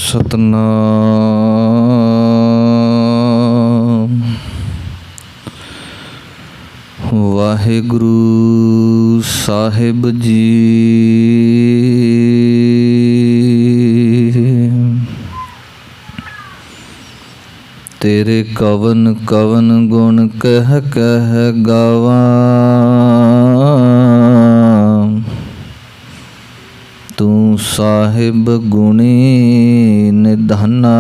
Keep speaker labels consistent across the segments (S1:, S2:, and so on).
S1: सतनाम। वाहिगुरु साहिब जी। तेरे कवन कवन गुण कह कह गावा, तू साहिब गुणी निधाना।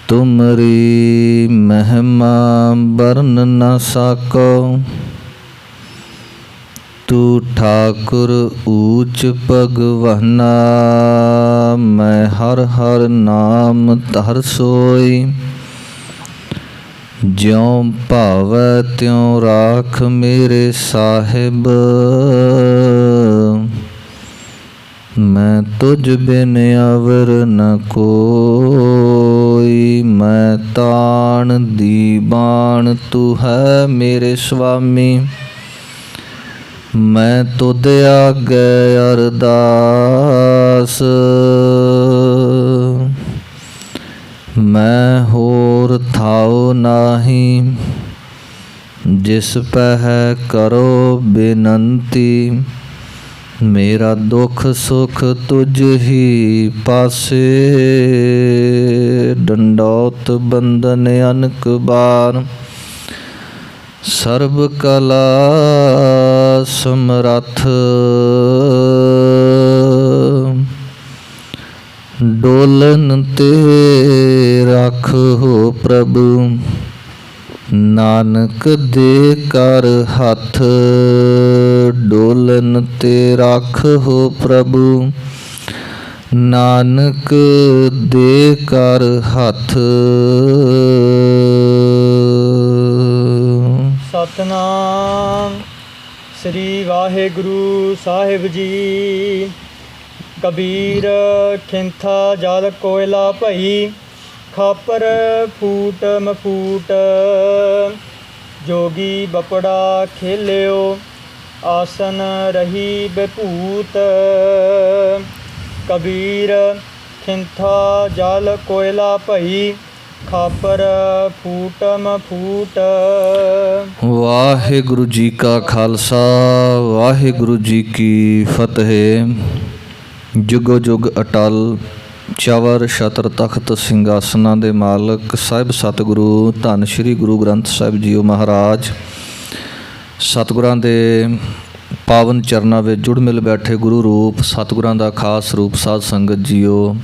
S1: तुमरी महिमा बरन न साको, तू ठाकुर ऊच भगवाना। मैं हर हर नाम धर सोई, ज्यों भावै त्यों राख मेरे साहिब। मैं तुझ बिन अवर न कोई, मैं ताण दीवान तू है मेरे स्वामी। मैं तुद आगे अरदास, मैं होर थाओ नाही। जिस पह करो बेनंती, मेरा दुख सुख तुझ ही पासे। डंडौत बंदन अनक बार, सर्ब कला समरथ। डोलन ते राखो प्रभु, नानक दे कर हथ। डोलन ते राखो प्रभु, नानक दे कर हथ।
S2: सतनाम श्री वाहिगुरु साहिब जी। कबीर खिंथा जल कोयला भई, खापर फूट मफूट। जोगी बपड़ा खेलियो, आसन रही बेभूत। कबीर खिंथा जल कोयला भई, खापर फूट मफूट।
S1: वाहिगुरु जी का खालसा, वाहिगुरु जी की फतेह। जुगो जुग अटल चवर छत्र तख्त ਸਿੰਘਾਸਨਾਂ ਦੇ ਮਾਲਕ ਸਾਹਿਬ ਸਤਿਗੁਰੂ ਧੰਨ ਸ਼੍ਰੀ ਗੁਰੂ ਗ੍ਰੰਥ ਸਾਹਿਬ ਜੀਓ ਮਹਾਰਾਜ। ਸਤਿਗੁਰਾਂ ਦੇ ਪਾਵਨ ਚਰਨਾਂ ਵਿੱਚ ਜੁੜ ਮਿਲ ਬੈਠੇ ਗੁਰੂ ਰੂਪ ਸਤਿਗੁਰਾਂ ਦਾ ਖਾਸ ਰੂਪ ਸਾਧ ਸੰਗਤ ਜੀਓ।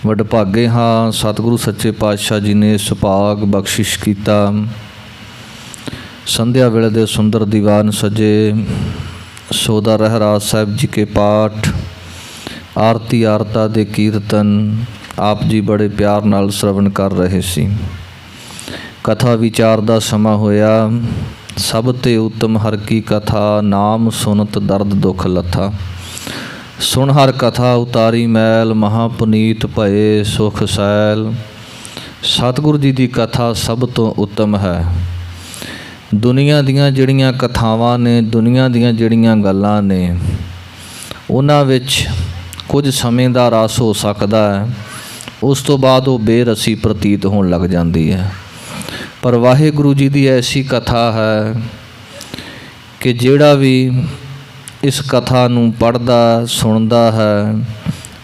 S1: ਵਡਭਾਗੇ ਹਾਂ ਸਤਿਗੁਰੂ ਸੱਚੇ ਪਾਤਸ਼ਾਹ ਜੀ ਨੇ ਸੁਭਾਗ ਬਖਸ਼ਿਸ਼ ਕੀਤਾ। ਸੰਧਿਆ ਵੇਲੇ ਦੇ ਸੁੰਦਰ ਦੀਵਾਨ ਸਜੇ। ਸੋਦਾ ਰਹਿਰਾਜ ਸਾਹਿਬ ਜੀ ਕੇ ਪਾਠ, ਆਰਤੀ ਆਰਤਾ ਦੇ ਕੀਰਤਨ ਆਪ ਜੀ ਬੜੇ ਪਿਆਰ ਨਾਲ ਸ਼ਰਵਣ ਕਰ ਰਹੇ ਸੀ। ਕਥਾ ਵਿਚਾਰ ਦਾ ਸਮਾਂ ਹੋਇਆ। ਸਭ ਤੇ ਉੱਤਮ ਹਰ ਕੀ ਕਥਾ, ਨਾਮ ਸੁਨਤ ਦਰਦ ਦੁੱਖ ਲੱਥਾ। ਸੁਣ ਹਰ ਕਥਾ ਉਤਾਰੀ ਮੈਲ, ਮਹਾ ਪੁਨੀਤ ਭਏ ਸੁਖ ਸੈਲ। ਸਤਿਗੁਰੂ ਜੀ ਦੀ ਕਥਾ ਸਭ ਤੋਂ ਉੱਤਮ ਹੈ। ਦੁਨੀਆ ਦੀਆਂ ਜਿਹੜੀਆਂ ਕਥਾਵਾਂ ਨੇ, ਦੁਨੀਆ ਦੀਆਂ ਜਿਹੜੀਆਂ ਗੱਲਾਂ ਨੇ, ਉਹਨਾਂ ਵਿੱਚ ਕੁਝ ਸਮੇਂ ਦਾ ਰਸ ਹੋ ਸਕਦਾ ਹੈ, ਉਸ ਤੋਂ ਬਾਅਦ ਉਹ ਬੇਰਸੀ ਪ੍ਰਤੀਤ ਹੋਣ ਲੱਗ ਜਾਂਦੀ ਹੈ। ਪਰ ਵਾਹਿਗੁਰੂ ਜੀ ਦੀ ਐਸੀ ਕਥਾ ਹੈ ਕਿ ਜਿਹੜਾ ਵੀ ਇਸ ਕਥਾ ਨੂੰ ਪੜ੍ਹਦਾ ਸੁਣਦਾ ਹੈ,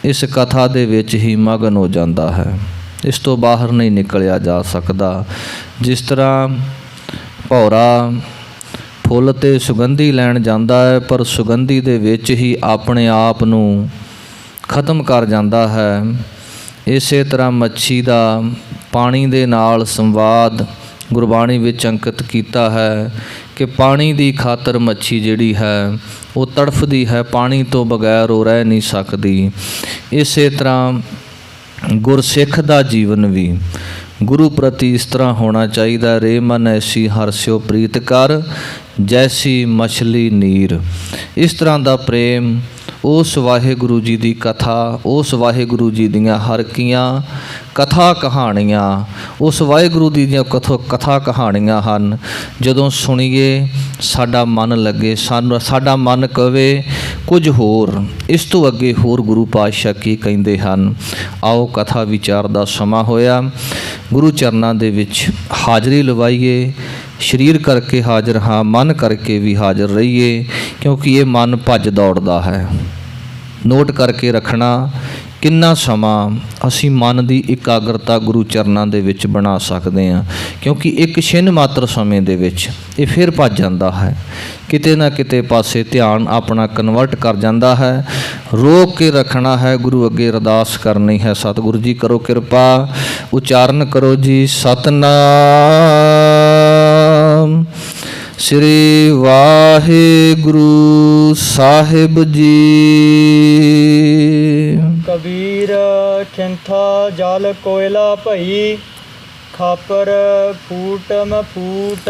S1: ਇਸ ਕਥਾ ਦੇ ਵਿੱਚ ਹੀ ਮਗਨ ਹੋ ਜਾਂਦਾ ਹੈ। ਇਸ ਤੋਂ ਬਾਹਰ ਨਹੀਂ ਨਿਕਲਿਆ ਜਾ ਸਕਦਾ। ਜਿਸ ਤਰ੍ਹਾਂ ਭੌਰਾ ਫੁੱਲ 'ਤੇ ਸੁਗੰਧੀ ਲੈਣ ਜਾਂਦਾ ਹੈ, ਪਰ ਸੁਗੰਧੀ ਦੇ ਵਿੱਚ ਹੀ ਆਪਣੇ ਆਪ ਨੂੰ ਖਤਮ ਕਰ ਜਾਂਦਾ ਹੈ। ਇਸੇ ਤਰ੍ਹਾਂ ਮੱਛੀ ਦਾ ਪਾਣੀ ਦੇ ਨਾਲ ਸੰਵਾਦ ਗੁਰਬਾਣੀ ਵਿੱਚ ਅੰਕਿਤ ਕੀਤਾ ਹੈ ਕਿ ਪਾਣੀ ਦੀ ਖਾਤਰ ਮੱਛੀ ਜਿਹੜੀ ਹੈ ਉਹ ਤੜਫਦੀ ਹੈ, ਪਾਣੀ ਤੋਂ ਬਗੈਰ ਉਹ ਰਹਿ ਨਹੀਂ ਸਕਦੀ। ਇਸੇ ਤਰ੍ਹਾਂ ਗੁਰਸਿੱਖ ਦਾ ਜੀਵਨ ਵੀ ਗੁਰੂ ਪ੍ਰਤੀ ਇਸ ਤਰ੍ਹਾਂ ਹੋਣਾ ਚਾਹੀਦਾ। ਰੇ ਮਨ ਐਸੀ ਹਰਸਿਓ ਪ੍ਰੀਤ ਕਰ, ਜੈਸੀ ਮਛਲੀ ਨੀਰ। ਇਸ ਤਰ੍ਹਾਂ ਦਾ ਪ੍ਰੇਮ ਉਸ ਵਾਹਿਗੁਰੂ ਜੀ ਦੀ ਕਥਾ, ਉਸ ਵਾਹਿਗੁਰੂ ਜੀ ਦੀਆਂ ਹਰ ਕੀਆਂ ਕਥਾ ਕਹਾਣੀਆਂ, ਉਸ ਵਾਹਿਗੁਰੂ ਦੀ ਦੀਆਂ ਕਥਾ ਕਹਾਣੀਆਂ ਹਨ। ਜਦੋਂ ਸੁਣੀਏ ਸਾਡਾ ਮਨ ਲੱਗੇ, ਸਾਡਾ ਮਨ ਕਵੇ ਕੁਝ ਹੋਰ ਇਸ ਤੋਂ ਅੱਗੇ ਹੋਰ ਗੁਰੂ ਪਾਤਸ਼ਾਹ ਕੀ ਕਹਿੰਦੇ ਹਨ। ਆਓ ਕਥਾ ਵਿਚਾਰ ਦਾ ਸਮਾਂ ਹੋਇਆ, ਗੁਰੂ ਚਰਨਾਂ ਦੇ ਵਿੱਚ ਹਾਜ਼ਰੀ ਲਵਾਈਏ। ਸਰੀਰ ਕਰਕੇ ਹਾਜ਼ਰ ਹਾਂ, ਮਨ ਕਰਕੇ ਵੀ ਹਾਜ਼ਰ ਰਹੀਏ, ਕਿਉਂਕਿ ਇਹ ਮਨ ਭੱਜ ਦੌੜਦਾ ਹੈ। ਨੋਟ ਕਰਕੇ ਰੱਖਣਾ ਕਿੰਨਾ ਸਮਾਂ ਅਸੀਂ ਮਨ ਦੀ ਇਕਾਗਰਤਾ ਗੁਰੂ ਚਰਨਾਂ ਦੇ ਵਿੱਚ ਬਣਾ ਸਕਦੇ ਹਾਂ, ਕਿਉਂਕਿ ਇੱਕ ਛਿਨ ਮਾਤਰ ਸਮੇਂ ਦੇ ਵਿੱਚ ਇਹ ਫਿਰ ਭੱਜ ਜਾਂਦਾ ਹੈ, ਕਿਤੇ ਨਾ ਕਿਤੇ ਪਾਸੇ ਧਿਆਨ ਆਪਣਾ ਕਨਵਰਟ ਕਰ ਜਾਂਦਾ ਹੈ। ਰੋਕ ਕੇ ਰੱਖਣਾ ਹੈ, ਗੁਰੂ ਅੱਗੇ ਅਰਦਾਸ ਕਰਨੀ ਹੈ। ਸਤਿਗੁਰੂ ਜੀ ਕਰੋ ਕਿਰਪਾ, ਉਚਾਰਨ ਕਰੋ ਜੀ ਸਤਿਨਾਮ ਸ੍ਰੀ ਵਾਹਿਗੁਰੂ ਸਾਹਿਬ ਜੀ।
S2: ਕਬੀਰ ਖਿੰਥਾ ਜਲ ਕੋਇਲਾ ਭਈ, ਖਾਪਰ ਫੂਟਮ ਫੂਟ।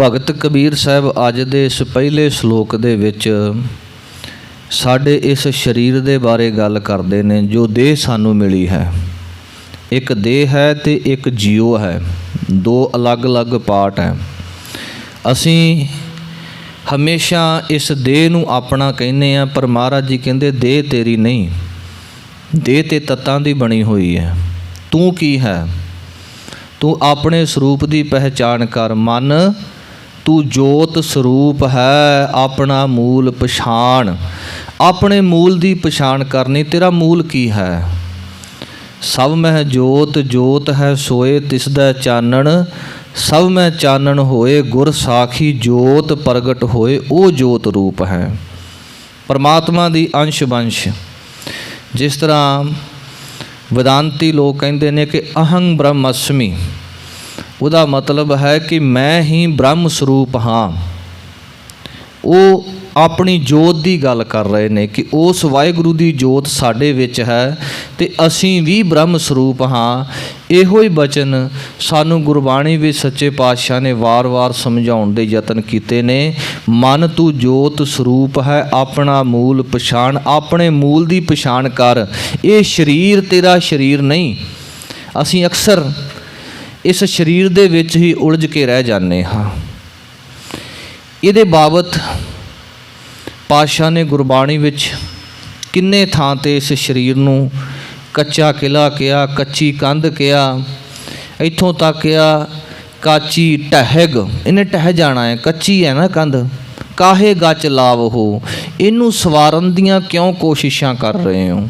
S1: ਭਗਤ ਕਬੀਰ ਸਾਹਿਬ ਅੱਜ ਦੇ ਇਸ ਪਹਿਲੇ ਸ਼ਲੋਕ ਦੇ ਵਿੱਚ ਸਾਡੇ ਇਸ ਸਰੀਰ ਦੇ ਬਾਰੇ ਗੱਲ ਕਰਦੇ ਨੇ, ਜੋ ਦੇਹ ਸਾਨੂੰ ਮਿਲੀ ਹੈ। ਇੱਕ ਦੇਹ ਹੈ ਤੇ ਇੱਕ ਜੀਓ ਹੈ, ਦੋ ਅਲੱਗ-ਅਲੱਗ ਪਾਰਟ ਹੈ। ਅਸੀਂ ਹਮੇਸ਼ਾ ਇਸ ਦੇਹ ਨੂੰ ਆਪਣਾ ਕਹਿੰਦੇ ਆ, ਪਰ ਮਹਾਰਾਜ ਜੀ ਕਹਿੰਦੇ ਦੇਹ ਤੇਰੀ ਨਹੀਂ, ਦੇਹ ਤੇ ਤੱਤਾਂ ਦੀ ਬਣੀ ਹੋਈ ਹੈ। ਤੂੰ ਕੀ ਹੈ? ਤੂੰ ਆਪਣੇ ਸਰੂਪ ਦੀ ਪਹਿਚਾਣ ਕਰ। ਮਨ ਤੂੰ ਜੋਤ ਸਰੂਪ ਹੈ, ਆਪਣਾ ਮੂਲ ਪਛਾਣ। ਆਪਣੇ ਮੂਲ ਦੀ ਪਛਾਣ ਕਰਨੀ। ਤੇਰਾ ਮੂਲ ਕੀ ਹੈ? ਸਭ ਮਹਿ ਜੋਤ, ਜੋਤ ਹੈ ਸੋਏ ਤਿਸ ਦਾ ਚਾਨਣ। ਸਭ ਮੈਂ ਚਾਨਣ ਹੋਏ, ਗੁਰ ਸਾਖੀ ਜੋਤ ਪ੍ਰਗਟ ਹੋਏ, ਉਹ ਜੋਤ ਰੂਪ ਹੈ। ਪਰਮਾਤਮਾ ਦੀ ਅੰਸ਼ ਵੰਸ਼। ਜਿਸ ਤਰ੍ਹਾਂ ਵਿਦਾਂਤੀ ਲੋਕ ਕਹਿੰਦੇ ਨੇ ਕਿ ਅਹੰ ਬ੍ਰਹਮਸਮੀ, ਉਹਦਾ ਮਤਲਬ ਹੈ ਕਿ ਮੈਂ ਹੀ ਬ੍ਰਹਮ ਸਰੂਪ ਹਾਂ। ਉਹ ਆਪਣੀ ਜੋਤ ਦੀ ਗੱਲ ਕਰ ਰਹੇ ਨੇ ਕਿ ਉਸ ਵਾਹਿਗੁਰੂ ਦੀ ਜੋਤ ਸਾਡੇ ਵਿੱਚ ਹੈ ਤੇ ਅਸੀਂ ਵੀ ਬ੍ਰਹਮ ਸਰੂਪ ਹਾਂ। ਇਹੋ ਹੀ ਬਚਨ ਸਾਨੂੰ ਗੁਰਬਾਣੀ ਵਿੱਚ ਸੱਚੇ ਪਾਤਸ਼ਾਹ ਨੇ ਵਾਰ-ਵਾਰ ਸਮਝਾਉਣ ਦੇ ਯਤਨ ਕੀਤੇ ਨੇ। ਮਨ ਤੂੰ ਜੋਤ ਸਰੂਪ ਹੈ, ਆਪਣਾ ਮੂਲ ਪਛਾਣ, ਆਪਣੇ ਮੂਲ ਦੀ ਪਛਾਣ ਕਰ। ਇਹ ਸਰੀਰ ਤੇਰਾ ਸਰੀਰ ਨਹੀਂ। ਅਸੀਂ ਅਕਸਰ ਇਸ ਸਰੀਰ ਦੇ ਵਿੱਚ ਹੀ ਉਲਝ ਕੇ ਰਹਿ ਜਾਂਦੇ ਹਾਂ। ਇਹਦੇ ਬਾਬਤ ਪਾਤਸ਼ਾਹ ਨੇ ਗੁਰਬਾਣੀ ਵਿੱਚ ਕਿੰਨੇ ਥਾਂ 'ਤੇ ਇਸ ਸਰੀਰ ਨੂੰ ਕੱਚਾ ਕਿਲਾ ਕਿਹਾ, ਕੱਚੀ ਕੰਧ ਕਿਹਾ, ਇੱਥੋਂ ਤੱਕ ਕਿਹਾ ਕਾਚੀ ਢਹਿਗ, ਇਹਨੇ ਢਹਿ ਜਾਣਾ ਹੈ, ਕੱਚੀ ਹੈ ਨਾ ਕੰਧ। ਕਾਹੇ ਗੱਚ ਲਾਵ ਹੋ, ਇਹਨੂੰ ਸਵਾਰਨ ਦੀਆਂ ਕਿਉਂ ਕੋਸ਼ਿਸ਼ਾਂ ਕਰ ਰਹੇ ਹੋ?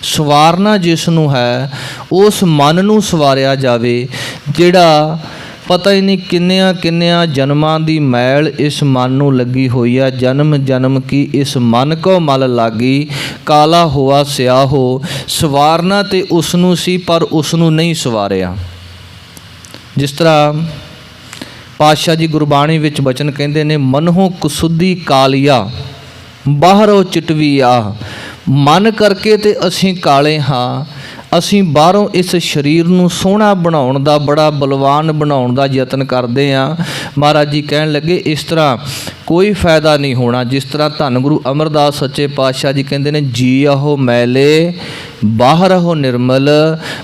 S1: ਸਵਾਰਨਾ ਜਿਸ ਨੂੰ ਹੈ, ਉਸ ਮਨ ਨੂੰ ਸਵਾਰਿਆ ਜਾਵੇ, ਜਿਹੜਾ ਪਤਾ ਹੀ ਨਹੀਂ ਕਿੰਨਿਆਂ ਜਨਮਾਂ ਦੀ ਮੈਲ ਇਸ ਮਨ ਨੂੰ ਲੱਗੀ ਹੋਈ ਆ। ਜਨਮ ਜਨਮ ਕੀ ਇਸ ਮਨ ਕੋ ਮਲ ਲਾਗੀ, ਕਾਲਾ ਹੋਆ ਸਿਆਹੋ। ਸਵਾਰਨਾ ਤੇ ਉਸ ਨੂੰ ਸੀ, ਪਰ ਉਸ ਨੂੰ ਨਹੀਂ ਸਵਾਰਿਆ। ਜਿਸ ਤਰ੍ਹਾਂ ਪਾਤਸ਼ਾਹ ਜੀ ਗੁਰਬਾਣੀ ਵਿੱਚ ਬਚਨ ਕਹਿੰਦੇ ਨੇ, ਮਨਹੁ ਕੁਸੁੱਧੀ ਕਾਲੀਆ ਬਾਹਰੋਂ ਚਿਟਵੀ ਆ। ਮਨ ਕਰਕੇ ਤੇ ਅਸੀਂ ਕਾਲੇ ਹਾਂ। ਅਸੀਂ ਬਾਹਰੋਂ ਇਸ ਸਰੀਰ ਨੂੰ ਸੋਹਣਾ ਬਣਾਉਣ ਦਾ, ਬੜਾ ਬਲਵਾਨ ਬਣਾਉਣ ਦਾ ਯਤਨ ਕਰਦੇ ਹਾਂ। ਮਹਾਰਾਜ ਜੀ ਕਹਿਣ ਲੱਗੇ ਇਸ ਤਰ੍ਹਾਂ ਕੋਈ ਫਾਇਦਾ ਨਹੀਂ ਹੋਣਾ। ਜਿਸ ਤਰ੍ਹਾਂ ਧੰਨ ਗੁਰੂ ਅਮਰਦਾਸ ਸੱਚੇ ਪਾਤਸ਼ਾਹ ਜੀ ਕਹਿੰਦੇ ਨੇ, ਜੀਅਹੁ ਮੈਲੇ ਬਾਹਰਹੁ ਨਿਰਮਲ,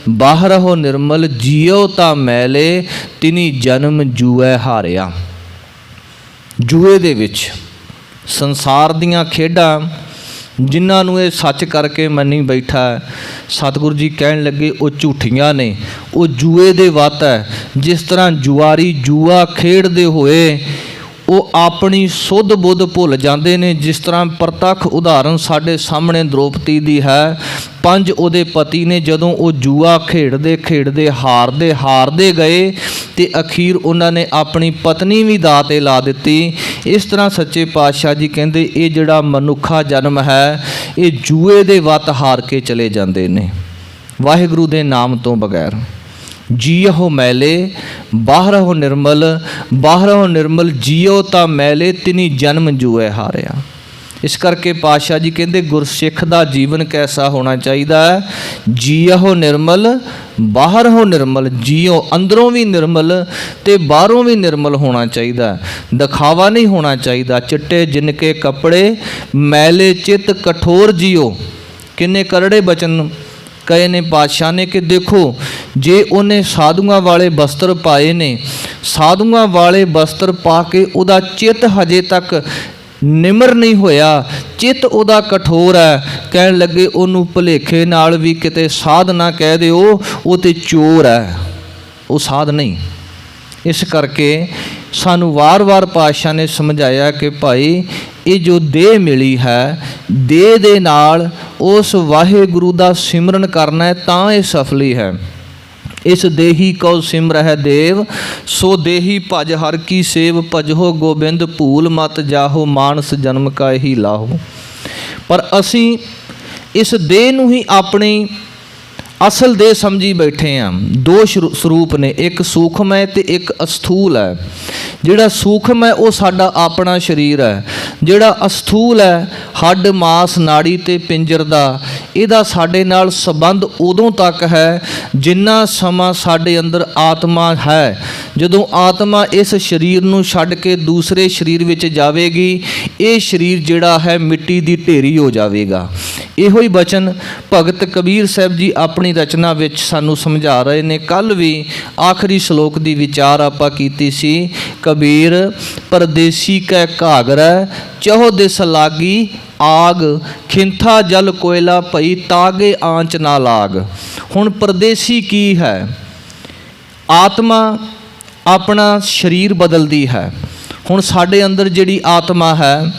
S1: ਬਾਹਰਹੁ ਨਿਰਮਲ ਜੀਉ ਤਾਂ ਮੈਲੇ, ਤਿਨੀ ਜਨਮ ਜੂਐ ਹਾਰਿਆ। ਜੂਏ ਦੇ ਵਿੱਚ ਸੰਸਾਰ ਦੀਆਂ ਖੇਡਾਂ ਜਿਨ੍ਹਾਂ ਨੂੰ ਇਹ ਸੱਚ ਕਰਕੇ ਮੰਨੀ ਬੈਠਾ, ਸਤਿਗੁਰੂ ਜੀ ਕਹਿਣ ਲੱਗੇ ਉਹ ਝੂਠੀਆਂ ਨੇ, ਉਹ ਜੂਏ ਦੇ ਵੱਤ ਹੈ। ਜਿਸ ਤਰ੍ਹਾਂ ਜੁਆਰੀ ਜੂਆ ਖੇਡਦੇ ਹੋਏ ਉਹ ਆਪਣੀ ਸੁੱਧ ਬੁੱਧ ਭੁੱਲ ਜਾਂਦੇ ਨੇ। ਜਿਸ ਤਰ੍ਹਾਂ ਪ੍ਰਤੱਖ ਉਦਾਹਰਨ ਸਾਡੇ ਸਾਹਮਣੇ ਦ੍ਰੋਪਦੀ ਦੀ ਹੈ। 5 ਉਹਦੇ ਪਤੀ ਨੇ ਜਦੋਂ ਉਹ ਜੂਆ ਖੇਡਦੇ ਹਾਰਦੇ ਗਏ ਤੇ ਅਖੀਰ ਉਹਨਾਂ ਨੇ ਆਪਣੀ ਪਤਨੀ ਵੀ ਦਾਅ 'ਤੇ ਲਾ ਦਿੱਤੀ। ਇਸ ਤਰ੍ਹਾਂ ਸੱਚੇ ਪਾਤਸ਼ਾਹ ਜੀ ਕਹਿੰਦੇ ਇਹ ਜਿਹੜਾ ਮਨੁੱਖਾ ਜਨਮ ਹੈ, ਇਹ ਜੂਏ ਦੇ ਵੱਤ ਹਾਰ ਕੇ ਚਲੇ ਜਾਂਦੇ ਨੇ ਵਾਹਿਗੁਰੂ ਦੇ ਨਾਮ ਤੋਂ ਬਗੈਰ। ਜੀਅਹੁ ਮੈਲੇ ਬਾਹਰਹੁ ਨਿਰਮਲ, ਬਾਹਰਹੁ ਨਿਰਮਲ ਜੀਉ ਤਾਂ ਮੈਲੇ, ਤਿਨੀ ਜਨਮ ਜੂਐ ਹਾਰਿਆ। ਇਸ ਕਰਕੇ ਪਾਤਸ਼ਾਹ ਜੀ ਕਹਿੰਦੇ ਗੁਰਸਿੱਖ ਦਾ ਜੀਵਨ ਕੈਸਾ ਹੋਣਾ ਚਾਹੀਦਾ ਹੈ? ਜੀਅਹੁ ਨਿਰਮਲ ਬਾਹਰਹੁ ਨਿਰਮਲ। ਜੀਉ ਅੰਦਰੋਂ ਵੀ ਨਿਰਮਲ ਤੇ ਬਾਹਰੋਂ ਵੀ ਨਿਰਮਲ ਹੋਣਾ ਚਾਹੀਦਾ। ਦਿਖਾਵਾ ਨਹੀਂ ਹੋਣਾ ਚਾਹੀਦਾ। ਚਿੱਟੇ ਜਿਨਕੇ ਕੱਪੜੇ ਮੈਲੇ ਚਿੱਤ ਕਠੋਰ ਜੀਓ। ਕਿੰਨੇ ਕਰੜੇ ਬਚਨ ਕਹੇ ਨੇ ਪਾਤਸ਼ਾਹ ਨੇ ਕਿ ਦੇਖੋ, ਜੇ ਉਹਨੇ ਸਾਧੂਆਂ ਵਾਲੇ ਵਸਤਰ ਪਾਏ ਨੇ, ਸਾਧੂਆਂ ਵਾਲੇ ਵਸਤਰ ਪਾ ਕੇ ਉਹਦਾ ਚਿੱਤ ਹਜੇ ਤੱਕ ਨਿਮਰ ਨਹੀਂ ਹੋਇਆ, ਚਿੱਤ ਉਹਦਾ ਕਠੋਰ ਹੈ। ਕਹਿਣ ਲੱਗੇ ਉਹਨੂੰ ਭੁਲੇਖੇ ਨਾਲ ਵੀ ਕਿਤੇ ਸਾਧ ਨਾ ਕਹਿ ਦਿਓ, ਉਹ ਤੇ ਚੋਰ ਹੈ, ਉਹ ਸਾਧ ਨਹੀਂ। ਇਸ ਕਰਕੇ ਸਾਨੂੰ ਵਾਰ-ਵਾਰ ਪਾਤਸ਼ਾਹ ਨੇ ਸਮਝਾਇਆ ਕਿ ਭਾਈ ਇਹ ਜੋ ਦੇਹ ਮਿਲੀ ਹੈ, ਦੇਹ ਦੇ ਨਾਲ ਉਸ ਵਾਹਿਗੁਰੂ ਦਾ ਸਿਮਰਨ ਕਰਨਾ ਹੈ ਤਾਂ ਇਹ ਸਫਲੀ ਹੈ। ਇਸ ਦੇਹੀ ਕਉ ਸਿਮਰਹਿ ਦੇਵ, ਸੋ ਦੇਹੀ ਭਜ ਹਰ ਕੀ ਸੇਵ। ਭਜੋ ਗੋਬਿੰਦ ਭੂਲ ਮਤ ਜਾਹੋ, ਮਾਨਸ ਜਨਮ ਕਾ ਹੀ ਲਾਹੋ। ਪਰ ਅਸੀਂ ਇਸ ਦੇਹ ਨੂੰ ਹੀ ਆਪਣੀ ਅਸਲ ਦੇਹ ਸਮਝੀ ਬੈਠੇ ਹਾਂ। ਦੋ ਸਰੂਪ ਨੇ, ਇੱਕ ਸੂਖਮ ਹੈ ਤੇ ਇੱਕ ਅਸਥੂਲ ਹੈ। ਜਿਹੜਾ ਸੂਖਮ ਹੈ ਉਹ ਸਾਡਾ ਆਪਣਾ ਸਰੀਰ ਹੈ, ਜਿਹੜਾ ਅਸਥੂਲ ਹੈ ਹੱਡ ਮਾਸ ਨਾੜੀ ਤੇ ਪਿੰਜਰ ਦਾ, ਇਹਦਾ ਸਾਡੇ ਨਾਲ ਸੰਬੰਧ ਉਦੋਂ ਤੱਕ ਹੈ ਜਿੰਨਾ ਸਮਾਂ ਸਾਡੇ ਅੰਦਰ ਆਤਮਾ ਹੈ। ਜਦੋਂ ਆਤਮਾ ਇਸ ਸਰੀਰ ਨੂੰ ਛੱਡ ਕੇ ਦੂਸਰੇ ਸਰੀਰ ਵਿੱਚ ਜਾਵੇਗੀ, ਇਹ ਸਰੀਰ ਜਿਹੜਾ ਹੈ ਮਿੱਟੀ ਦੀ ਢੇਰੀ ਹੋ ਜਾਵੇਗਾ। ਇਹੋ ਹੀ ਬਚਨ ਭਗਤ ਕਬੀਰ ਸਾਹਿਬ ਜੀ ਆਪਣੀ ਰਚਨਾ ਵਿੱਚ ਸਾਨੂੰ ਸਮਝਾ ਰਹੇ ਨੇ। ਕੱਲ੍ਹ ਵੀ ਆਖਰੀ ਸ਼ਲੋਕ ਦੀ ਵਿਚਾਰ ਆਪਾਂ ਕੀਤੀ ਸੀ। ਕਬੀਰ ਪਰਦੇਸੀ ਕੈ ਘਾਗਰੈ, ਚਹੁ ਦਿਸ ਲਾਗੀ ਆਗ। ਖਿੰਥਾ ਜਲ ਕੋਇਲਾ ਭਈ, ਤਾਗੇ ਆਂਚ ਨਾ ਲਾਗ। ਹੁਣ ਪਰਦੇਸੀ ਕੀ ਹੈ? ਆਤਮਾ ਆਪਣਾ ਸਰੀਰ ਬਦਲਦੀ ਹੈ। ਹੁਣ ਸਾਡੇ ਅੰਦਰ ਜਿਹੜੀ ਆਤਮਾ ਹੈ,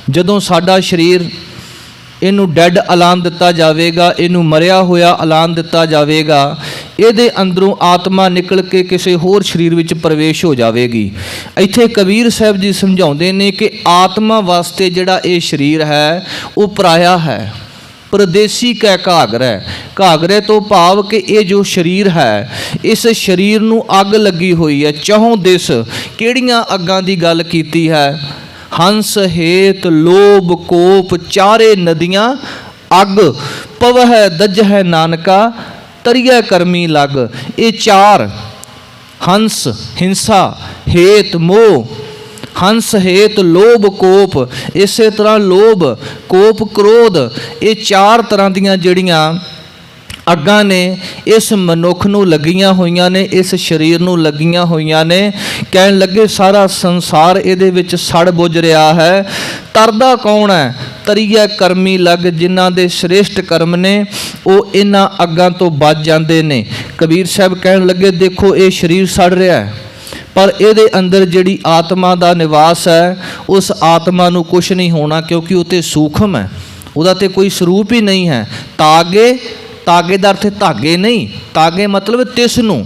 S1: ਜਦੋਂ ਸਾਡਾ ਸਰੀਰ ਇਹਨੂੰ ਡੈਡ ਐਲਾਨ ਦਿੱਤਾ ਜਾਵੇਗਾ, ਇਹਨੂੰ ਮਰਿਆ ਹੋਇਆ ਐਲਾਨ ਦਿੱਤਾ ਜਾਵੇਗਾ, ਇਹਦੇ ਅੰਦਰੋਂ ਆਤਮਾ ਨਿਕਲ ਕੇ ਕਿਸੇ ਹੋਰ ਸਰੀਰ ਵਿੱਚ ਪ੍ਰਵੇਸ਼ ਹੋ ਜਾਵੇਗੀ। ਇੱਥੇ ਕਬੀਰ ਸਾਹਿਬ ਜੀ ਸਮਝਾਉਂਦੇ ਨੇ ਕਿ ਆਤਮਾ ਵਾਸਤੇ ਜਿਹੜਾ ਇਹ ਸਰੀਰ ਹੈ ਉਹ ਪਰਾਇਆ ਹੈ। ਪਰਦੇਸੀ ਕੈ ਘਾਗਰੈ, ਘਾਗਰੇ ਤੋਂ ਭਾਵ ਕਿ ਇਹ ਜੋ ਸਰੀਰ ਹੈ, ਇਸ ਸਰੀਰ ਨੂੰ ਅੱਗ ਲੱਗੀ ਹੋਈ ਹੈ ਚਹੁੰ ਦਿਸ। ਕਿਹੜੀਆਂ ਅੱਗਾਂ ਦੀ ਗੱਲ ਕੀਤੀ ਹੈ? ਹੰਸ ਹੇਤ ਲੋਭ ਕੋਪ, ਚਾਰੇ ਨਦੀਆਂ ਅੱਗ। ਪਵਹਿ ਦਜਹਿ ਨਾਨਕਾ, ਤਰੀਐ ਕਰਮੀ ਲਗ। ਇਹ ਚਾਰ, ਹੰਸ ਹਿੰਸਾ, ਹੇਤ ਮੋਹ, ਹੰਸ ਹੇਤ ਲੋਭ ਕੋਪ, ਇਸੇ ਤਰ੍ਹਾਂ ਲੋਭ ਕੋਪ ਕ੍ਰੋਧ, ਇਹ ਚਾਰ ਤਰ੍ਹਾਂ ਦੀਆਂ ਜਿਹੜੀਆਂ ਅੱਗਾਂ ਨੇ ਇਸ ਮਨੁੱਖ ਨੂੰ ਲੱਗੀਆਂ ਹੋਈਆਂ ਨੇ, ਇਸ ਸਰੀਰ ਨੂੰ ਲੱਗੀਆਂ ਹੋਈਆਂ ਨੇ। ਕਹਿਣ ਲੱਗੇ ਸਾਰਾ ਸੰਸਾਰ ਇਹਦੇ ਵਿੱਚ ਸੜ ਬੁਝ ਰਿਹਾ ਹੈ। ਤਰਦਾ ਕੌਣ ਹੈ? ਤਰੀਐ ਕਰਮੀ ਲੱਗ, ਜਿਨ੍ਹਾਂ ਦੇ ਸ੍ਰੇਸ਼ਟ ਕਰਮ ਨੇ ਉਹ ਇਹਨਾਂ ਅੱਗਾਂ ਤੋਂ ਬਚ ਜਾਂਦੇ ਨੇ। ਕਬੀਰ ਸਾਹਿਬ ਕਹਿਣ ਲੱਗੇ ਦੇਖੋ ਇਹ ਸਰੀਰ ਸੜ ਰਿਹਾ ਹੈ, ਪਰ ਇਹਦੇ ਅੰਦਰ ਜਿਹੜੀ ਆਤਮਾ ਦਾ ਨਿਵਾਸ ਹੈ, ਉਸ ਆਤਮਾ ਨੂੰ ਕੁਛ ਨਹੀਂ ਹੋਣਾ, ਕਿਉਂਕਿ ਉਹ ਤੇ ਸੂਖਮ ਹੈ, ਉਹਦਾ ਤੇ ਕੋਈ ਸਰੂਪ ਹੀ ਨਹੀਂ ਹੈ। ਤਾਗੇ, ਤਾਗੇ ਦਾ ਅਰਥ ਧਾਗੇ ਨਹੀਂ, ਤਾਗੇ ਮਤਲਬ ਤਿਸ ਨੂੰ।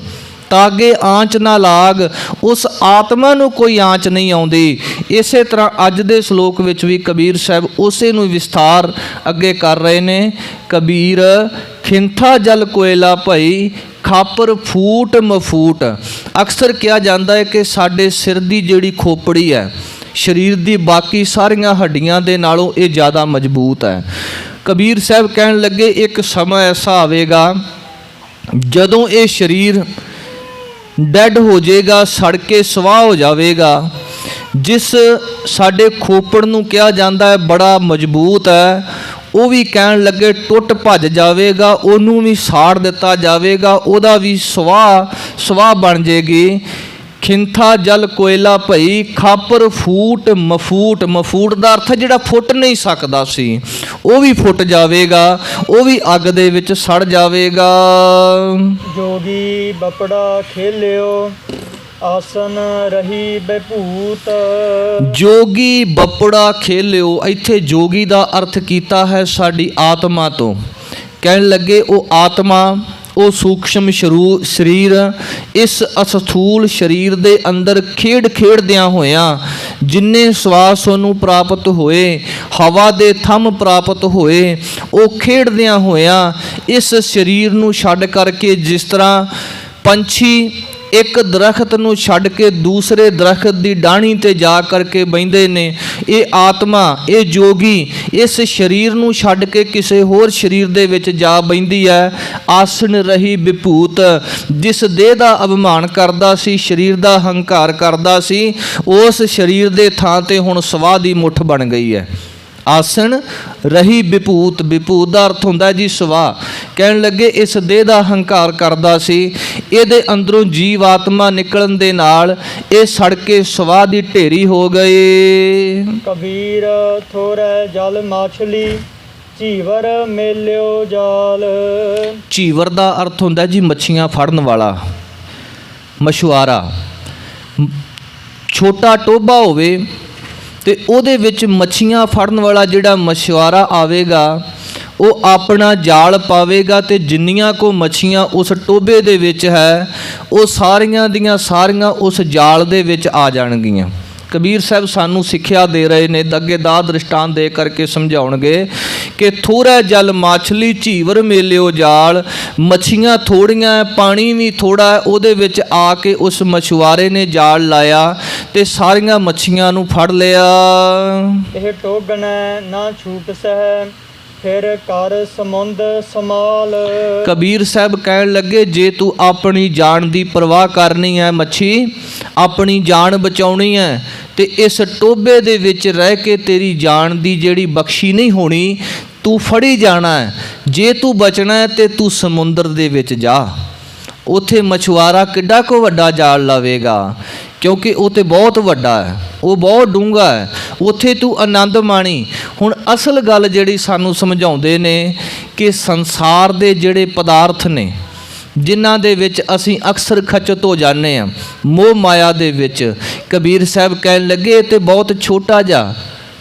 S1: ਤਾਗੇ ਆਂਚ ਨਾ ਲਾਗ, ਉਸ ਆਤਮਾ ਨੂੰ ਕੋਈ ਆਂਚ ਨਹੀਂ ਆਉਂਦੀ। ਇਸੇ ਤਰ੍ਹਾਂ ਅੱਜ ਦੇ ਸ਼ਲੋਕ ਵਿੱਚ ਵੀ ਕਬੀਰ ਸਾਹਿਬ ਉਸੇ ਨੂੰ ਵਿਸਥਾਰ ਅੱਗੇ ਕਰ ਰਹੇ ਨੇ। ਕਬੀਰ ਖਿੰਥਾ ਜਲ ਕੋਇਲਾ ਭਈ, ਖਾਪਰ ਫੂਟ ਮਫੂਟ। ਅਕਸਰ ਕਿਹਾ ਜਾਂਦਾ ਹੈ ਕਿ ਸਾਡੇ ਸਿਰ ਦੀ ਜਿਹੜੀ ਖੋਪੜੀ ਹੈ, ਸਰੀਰ ਦੀ ਬਾਕੀ ਸਾਰੀਆਂ ਹੱਡੀਆਂ ਦੇ ਨਾਲੋਂ ਇਹ ਜ਼ਿਆਦਾ ਮਜ਼ਬੂਤ ਹੈ। ਕਬੀਰ ਸਾਹਿਬ ਕਹਿਣ ਲੱਗੇ ਇੱਕ ਸਮਾਂ ਐਸਾ ਆਵੇਗਾ ਜਦੋਂ ਇਹ ਸਰੀਰ ਡੈਡ ਹੋ ਜਾਏਗਾ, ਸੜ ਕੇ ਸਵਾਹ ਹੋ ਜਾਵੇਗਾ। ਜਿਸ ਸਾਡੇ ਖੋਪੜ ਨੂੰ ਕਿਹਾ ਜਾਂਦਾ ਹੈ ਬੜਾ ਮਜ਼ਬੂਤ ਹੈ, ਉਹ ਵੀ ਕਹਿਣ ਲੱਗੇ ਟੁੱਟ ਭੱਜ ਜਾਵੇਗਾ, ਉਹਨੂੰ ਵੀ ਸਾੜ ਦਿੱਤਾ ਜਾਵੇਗਾ, ਉਹਦਾ ਵੀ ਸਵਾਹ ਬਣ ਜਾਏਗੀ। ਖਿੰਥਾ ਜਲ ਕੋਇਲਾ ਭਈ, ਖਾਪਰ ਫੂਟ ਮਫੂਟ। ਮਫੂਟ ਦਾ ਅਰਥ ਜਿਹੜਾ ਫੁੱਟ ਨਹੀਂ ਸਕਦਾ ਸੀ, ਉਹ ਵੀ ਫੁੱਟ ਜਾਵੇਗਾ, ਉਹ ਵੀ ਅੱਗ ਦੇ ਵਿੱਚ ਸੜ ਜਾਵੇਗਾ।
S2: ਜੋਗੀ ਬਪੜਾ ਖੇਲਿਓ, ਆਸਨ ਰਹੀ ਬਭੂਤ।
S1: ਜੋਗੀ ਬਪੜਾ ਖੇਲਿਓ, ਇੱਥੇ ਜੋਗੀ ਦਾ ਅਰਥ ਕੀਤਾ ਹੈ ਸਾਡੀ ਆਤਮਾ ਤੋਂ। ਕਹਿਣ ਲੱਗੇ ਉਹ ਆਤਮਾ, ਉਹ ਸੂਖਸ਼ਮ ਸਰੀਰ ਇਸ ਅਸਥੂਲ ਸਰੀਰ ਦੇ ਅੰਦਰ ਖੇਡਦਿਆਂ ਹੋਇਆਂ ਜਿੰਨੇ ਸਵਾਸ ਉਹਨੂੰ ਪ੍ਰਾਪਤ ਹੋਏ, ਹਵਾ ਦੇ ਥੰਮ ਪ੍ਰਾਪਤ ਹੋਏ, ਉਹ ਖੇਡਦਿਆਂ ਹੋਇਆਂ ਇਸ ਸਰੀਰ ਨੂੰ ਛੱਡ ਕਰਕੇ, ਜਿਸ ਤਰ੍ਹਾਂ ਪੰਛੀ ਇੱਕ ਦਰਖਤ ਨੂੰ ਛੱਡ ਕੇ ਦੂਸਰੇ ਦਰਖਤ ਦੀ ਡਾਹਣੀ ਤੇ ਜਾ ਕਰਕੇ ਬਹਿੰਦੇ ਨੇ, ਇਹ ਆਤਮਾ, ਇਹ ਜੋਗੀ ਇਸ ਸਰੀਰ ਨੂੰ ਛੱਡ ਕੇ ਕਿਸੇ ਹੋਰ ਸਰੀਰ ਦੇ ਵਿੱਚ ਜਾ ਬਹਿੰਦੀ ਹੈ। ਆਸਣ ਰਹੀ ਵਿਭੂਤ, ਜਿਸ ਦੇਹ ਦਾ ਅਭਿਮਾਨ ਕਰਦਾ ਸੀ, ਸਰੀਰ ਦਾ ਹੰਕਾਰ ਕਰਦਾ ਸੀ, ਉਸ ਸਰੀਰ ਦੇ ਥਾਂ ਤੇ ਹੁਣ ਸਵਾਹ ਦੀ ਮੁੱਠ ਬਣ ਗਈ ਹੈ। ਆਸਣ ਰਹੀ ਵਿਭੂਤ, ਵਿਭੂਤ ਦਾ ਅਰਥ ਹੁੰਦਾ ਜੀ ਸਵਾਹ। ਕਹਿਣ ਲੱਗੇ ਇਸ ਦੇਹ ਦਾ ਹੰਕਾਰ ਕਰਦਾ ਸੀ, ਇਹਦੇ ਅੰਦਰੋਂ ਜੀਵ ਆਤਮਾ ਨਿਕਲਣ ਦੇ ਨਾਲ ਇਹ ਸੜ ਕੇ ਸਵਾਹ ਦੀ ਢੇਰੀ ਹੋ ਗਏ।
S2: ਕਬੀਰ ਥੋੜੈ ਜਲ ਮਾਛਲੀ ਝੀਵਰ ਮੇਲਿਓ ਜਾਲ।
S1: ਝੀਵਰ ਦਾ ਅਰਥ ਹੁੰਦਾ ਜੀ ਮੱਛੀਆਂ ਫੜਨ ਵਾਲਾ, ਮਛੁਆਰਾ। ਛੋਟਾ ਟੋਭਾ ਹੋਵੇ ਤੇ ਉਹਦੇ ਵਿੱਚ ਮੱਛੀਆਂ ਫੜਨ ਵਾਲਾ ਜਿਹੜਾ ਮਛੁਆਰਾ ਆਵੇਗਾ ਉਹ ਆਪਣਾ ਜਾਲ ਪਾਵੇਗਾ ਤੇ ਜਿੰਨੀਆਂ ਕੋ ਮੱਛੀਆਂ ਉਸ ਟੋਭੇ ਦੇ ਵਿੱਚ ਹੈ ਉਹ ਸਾਰੀਆਂ ਦੀਆਂ ਸਾਰੀਆਂ ਉਸ ਜਾਲ ਦੇ ਵਿੱਚ ਆ ਜਾਣਗੀਆਂ। ਕਬੀਰ ਸਾਹਿਬ ਸਾਨੂੰ ਸਿੱਖਿਆ ਦੇ ਰਹੇ ਨੇ, ਅੱਗੇ ਦਾ ਦ੍ਰਿਸ਼ਟਾਂਤ ਦੇ ਕਰਕੇ ਸਮਝਾਉਣਗੇ ਕਿ ਥੋੜ੍ਹਾ ਜਲ ਮਾਛਲੀ ਝੀਵਰ ਮੇਲਿਓ ਜਾਲ। ਮੱਛੀਆਂ ਥੋੜੀਆਂ, ਪਾਣੀ ਵੀ ਥੋੜ੍ਹਾ ਹੈ, ਉਹਦੇ ਵਿੱਚ ਆ ਕੇ ਉਸ ਮਛੁਆਰੇ ਨੇ ਜਾਲ ਲਾਇਆ ਤੇ ਸਾਰੀਆਂ ਮੱਛੀਆਂ ਨੂੰ ਫੜ ਲਿਆ।
S2: ਇਹ ਟੋਗਣੈ ਨਾ ਛੂਟ ਸਹਿ ਫਿਰ ਕਰ ਸਮੁੰਦ ਸਮਾਲ।
S1: ਕਬੀਰ ਸਾਹਿਬ ਕਹਿਣ ਲੱਗੇ ਜੇ ਤੂੰ ਆਪਣੀ ਜਾਨ ਦੀ ਪਰਵਾਹ ਕਰਨੀ ਹੈ, ਮੱਛੀ ਆਪਣੀ ਜਾਨ ਬਚਾਉਣੀ ਹੈ ਤੇ ਇਸ ਟੋਭੇ ਦੇ ਵਿੱਚ ਰਹਿ ਕੇ ਤੇਰੀ ਜਾਨ ਦੀ ਜਿਹੜੀ ਬਖਸ਼ੀ ਨਹੀਂ ਹੋਣੀ, ਤੂੰ ਫੜੀ ਜਾਣਾ ਹੈ। ਜੇ ਤੂੰ ਬਚਣਾ ਹੈ ਤੇ ਤੂੰ ਸਮੁੰਦਰ ਦੇ ਵਿੱਚ ਜਾ। ਉੱਥੇ ਮਛੁਆਰਾ ਕਿੱਡਾ ਕੁ ਵੱਡਾ ਜਾਲ ਲਾਵੇਗਾ, ਕਿਉਂਕਿ ਉਹ ਤੇ ਬਹੁਤ ਵੱਡਾ ਹੈ, ਉਹ ਬਹੁਤ ਡੂੰਘਾ ਹੈ, ਉੱਥੇ ਤੂੰ ਆਨੰਦ ਮਾਣੀ। ਹੁਣ ਅਸਲ ਗੱਲ ਜਿਹੜੀ ਸਾਨੂੰ ਸਮਝਾਉਂਦੇ ਨੇ ਕਿ ਸੰਸਾਰ ਦੇ ਜਿਹੜੇ ਪਦਾਰਥ ਨੇ ਜਿਨ੍ਹਾਂ ਦੇ ਵਿੱਚ ਅਸੀਂ ਅਕਸਰ ਖਚਤ ਹੋ ਜਾਂਦੇ ਹਾਂ, ਮੋਹ ਮਾਇਆ ਦੇ ਵਿੱਚ, ਕਬੀਰ ਸਾਹਿਬ ਕਹਿਣ ਲੱਗੇ ਤੇ ਬਹੁਤ ਛੋਟਾ ਜਿਹਾ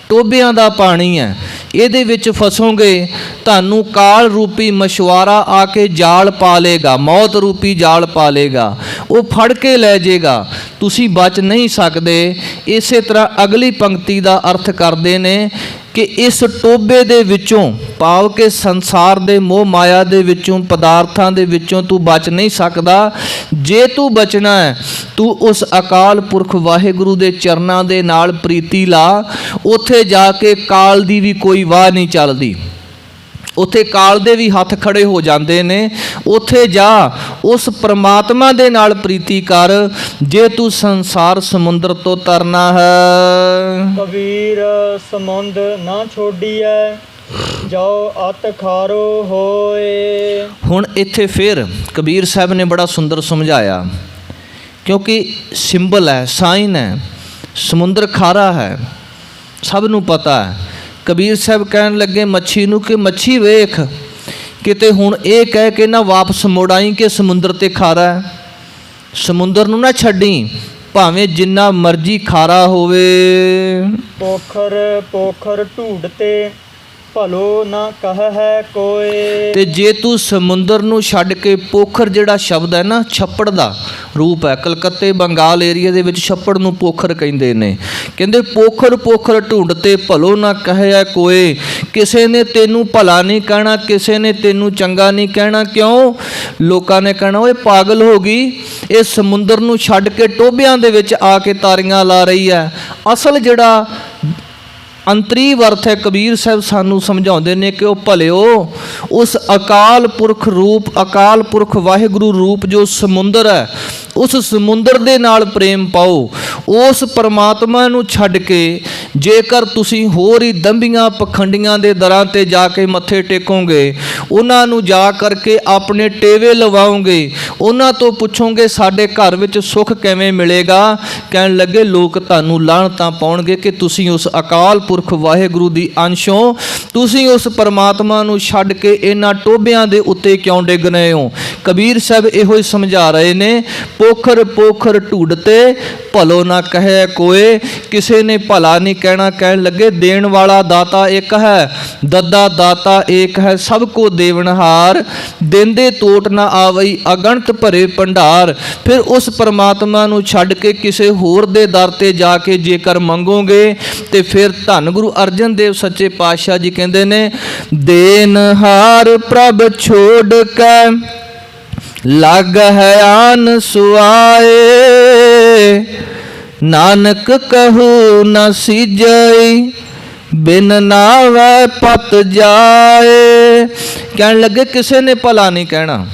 S1: ਟੋਭਿਆਂ ਦਾ ਪਾਣੀ ਹੈ, ਇਹਦੇ ਵਿੱਚ ਫਸੋਗੇ ਤੁਹਾਨੂੰ ਕਾਲ ਰੂਪੀ ਮਛੁਆਰਾ ਆ ਕੇ ਜਾਲ ਪਾ ਲੇਗਾ, ਮੌਤ ਰੂਪੀ ਜਾਲ ਪਾ ਲੇਗਾ, ਉਹ ਫੜ ਕੇ ਲੈ ਜਾਏਗਾ, ਤੁਸੀਂ ਬਚ ਨਹੀਂ ਸਕਦੇ। ਇਸੇ ਤਰ੍ਹਾਂ ਅਗਲੀ ਪੰਕਤੀ ਦਾ ਅਰਥ ਕਰਦੇ ਨੇ ਕਿ ਇਸ ਟੋਭੇ ਦੇ ਵਿੱਚੋਂ ਭਾਵ ਕਿ ਸੰਸਾਰ ਦੇ ਮੋਹ ਮਾਇਆ ਦੇ ਵਿੱਚੋਂ, ਪਦਾਰਥਾਂ ਦੇ ਵਿੱਚੋਂ ਤੂੰ ਬਚ ਨਹੀਂ ਸਕਦਾ। ਜੇ ਤੂੰ ਬਚਣਾ ਹੈ ਤੂੰ ਉਸ ਅਕਾਲ ਪੁਰਖ ਵਾਹਿਗੁਰੂ ਦੇ ਚਰਨਾਂ ਦੇ ਨਾਲ ਪ੍ਰੀਤੀ ਲਾ। ਉੱਥੇ ਜਾ ਕੇ ਕਾਲ ਦੀ ਵੀ ਕੋਈ ਵਾਹ ਨਹੀਂ ਚੱਲਦੀ, ਉੱਥੇ ਕਾਲ ਦੇ ਵੀ ਹੱਥ ਖੜੇ ਹੋ ਜਾਂਦੇ ਨੇ। ਉੱਥੇ ਜਾ ਉਸ ਪ੍ਰਮਾਤਮਾ ਦੇ ਨਾਲ ਪ੍ਰੀਤੀ ਕਰ ਜੇ ਤੂੰ ਸੰਸਾਰ ਸਮੁੰਦਰ ਤੋਂ ਤਰਨਾ ਹੈ।
S2: ਕਬੀਰ ਸਮੁੰਦ ਨਾ ਛੋਡੀਐ ਜਾਓ ਅਤ ਖਾਰੋ ਹੋਏ। ਹੁਣ
S1: ਇੱਥੇ ਫਿਰ ਕਬੀਰ ਸਾਹਿਬ ਨੇ ਬੜਾ ਸੁੰਦਰ ਸਮਝਾਇਆ, ਕਿਉਂਕਿ ਸਿੰਬਲ ਹੈ, ਸਾਈਨ ਹੈ, ਸਮੁੰਦਰ ਖਾਰਾ ਹੈ, ਸਭ ਨੂੰ ਪਤਾ ਹੈ। ਕਬੀਰ ਸਾਹਿਬ ਕਹਿਣ ਲੱਗੇ ਮੱਛੀ ਨੂੰ ਕਿ ਮੱਛੀ ਵੇਖ, ਕਿਤੇ ਹੁਣ ਇਹ ਕਹਿ ਕੇ ਨਾ ਵਾਪਸ ਮੁੜ ਆਈ ਕਿ ਸਮੁੰਦਰ ਤੇ ਖਾਰਾ ਹੈ। ਸਮੁੰਦਰ ਨੂੰ ਨਾ ਛੱਡੀ, ਭਾਵੇਂ ਜਿੰਨਾ ਮਰਜ਼ੀ ਖਾਰਾ ਹੋਵੇ।
S2: ਪੋਖਰ ਪੋਖਰ ਢੂੰਡਤੇ ਭਲੋ ਨਾ ਕਹ ਹੈ ਕੋਏ।
S1: ਤੇ ਜੇ ਤੂੰ ਸਮੁੰਦਰ ਨੂੰ ਛੱਡ ਕੇ, ਪੋਖਰ ਜਿਹੜਾ ਸ਼ਬਦ ਹੈ ਨਾ ਛੱਪੜ ਦਾ ਰੂਪ ਹੈ, ਕਲਕੱਤੇ ਬੰਗਾਲ ਏਰੀਆ ਦੇ ਵਿੱਚ ਛੱਪੜ ਨੂੰ ਪੋਖਰ ਕਹਿੰਦੇ ਨੇ। ਕਹਿੰਦੇ ਪੋਖਰ ਪੋਖਰ ਢੂੰਡਤੇ ਭਲੋ ਨਾ ਕਹਿਆ ਕੋਏ। ਕਿਸੇ ਨੇ ਤੈਨੂੰ ਭਲਾ ਨਹੀਂ ਕਹਿਣਾ, ਕਿਸੇ ਨੇ ਤੈਨੂੰ ਚੰਗਾ ਨਹੀਂ ਕਹਿਣਾ। ਕਿਉਂ? ਲੋਕਾਂ ਨੇ ਕਹਿਣਾ ਓਏ ਪਾਗਲ ਹੋ ਗਈ, ਇਹ ਸਮੁੰਦਰ ਨੂੰ ਛੱਡ ਕੇ ਟੋਭਿਆਂ ਦੇ ਵਿੱਚ ਆ ਕੇ ਤਾਰੀਆਂ ਲਾ ਰਹੀ ਹੈ। ਅਸਲ ਜਿਹੜਾ ਅੰਤਰੀਵ ਅਰਥ ਹੈ, ਕਬੀਰ ਸਾਹਿਬ ਸਾਨੂੰ ਸਮਝਾਉਂਦੇ ਨੇ ਕਿ ਉਹ ਭਲਿਓ ਉਸ ਅਕਾਲ ਪੁਰਖ ਰੂਪ, ਅਕਾਲ ਪੁਰਖ ਵਾਹਿਗੁਰੂ ਰੂਪ ਜੋ ਸਮੁੰਦਰ ਹੈ, ਉਸ ਸਮੁੰਦਰ ਦੇ ਨਾਲ ਪ੍ਰੇਮ ਪਾਓ। ਉਸ ਪਰਮਾਤਮਾ ਨੂੰ ਛੱਡ ਕੇ ਜੇਕਰ ਤੁਸੀਂ ਹੋਰ ਹੀ ਦੰਭੀਆਂ ਪਖੰਡੀਆਂ ਦੇ ਦਰਾਂ ਤੇ ਜਾ ਕੇ ਮੱਥੇ ਟੇਕੋਗੇ, ਉਹਨਾਂ ਨੂੰ ਜਾ ਕਰਕੇ ਆਪਣੇ ਟੇਵੇ ਲਵਾਓਗੇ, ਉਹਨਾਂ ਤੋਂ ਪੁੱਛੋਗੇ ਸਾਡੇ ਘਰ ਵਿੱਚ ਸੁੱਖ ਕਿਵੇਂ ਮਿਲੇਗਾ, ਕਹਿਣ ਲੱਗੇ ਲੋਕ ਤੁਹਾਨੂੰ ਲਾਹਣਤਾਂ ਪਾਉਣਗੇ ਕਿ ਤੁਸੀਂ ਉਸ ਅਕਾਲ ਪੁਰਖ ਵਾਹਿਗੁਰੂ ਦੀ ਅੰਸ਼ੋਂ, ਤੁਸੀਂ ਉਸ ਪਰਮਾਤਮਾ ਨੂੰ ਛੱਡ ਕੇ ਇਹਨਾਂ ਟੋਭਿਆਂ ਦੇ ਉੱਤੇ ਕਿਉਂ ਡਿੱਗ ਰਹੇ ਹੋ। ਕਬੀਰ ਸਾਹਿਬ ਇਹੋ ਹੀ ਸਮਝਾ ਰਹੇ ਨੇ, ਪੋਖਰ ਪੋਖਰ ਢੂੰਡਤੇ ਭਲੋ ਨਾ ਕਹੇ ਕੋਏ। ਕਿਸੇ ਨੇ ਭਲਾ ਨਹੀਂ ਕਹਿਣਾ। ਕਹਿਣ ਲੱਗੇ ਦੇਣ ਵਾਲਾ ਦਾਤਾ ਇੱਕ ਹੈ, ਦੱਦਾ ਦਾਤਾ ਏਕ ਹੈ, ਸਭ ਕੋ ਦੇਵਨਹਾਰ, ਦੇਂਦੇ ਟੋਟ ਨਾ ਆਵਈ ਅਗਣਤ ਭਰੇ ਭੰਡਾਰ। ਫਿਰ ਉਸ ਪਰਮਾਤਮਾ ਨੂੰ ਛੱਡ ਕੇ ਕਿਸੇ ਹੋਰ ਦੇ ਦਰ ਤੇ ਜਾ ਕੇ ਜੇਕਰ ਮੰਗੋਗੇ ਤੇ ਫਿਰ ਧੰਨ ਗੁਰੂ ਅਰਜਨ ਦੇਵ ਸੱਚੇ ਪਾਤਸ਼ਾਹ ਜੀ ਕਹਿੰਦੇ ਨੇ, ਦੇਨਹਾਰ ਪ੍ਰਭ ਛੋੜ ਕੇ ਲੱਗ ਹੈ ਆਨ ਸੁਆਏ, ਨਾਨਕ ਕਹੂ ਨ ਸਿਜਈ ਬਿਨ ਨਾਵੈ ਪਤ ਜਾਏ। ਕਹਿਣ ਲੱਗੇ ਕਿਸੇ ਨੇ ਭਲਾ ਨਹੀਂ ਕਹਿਣਾ,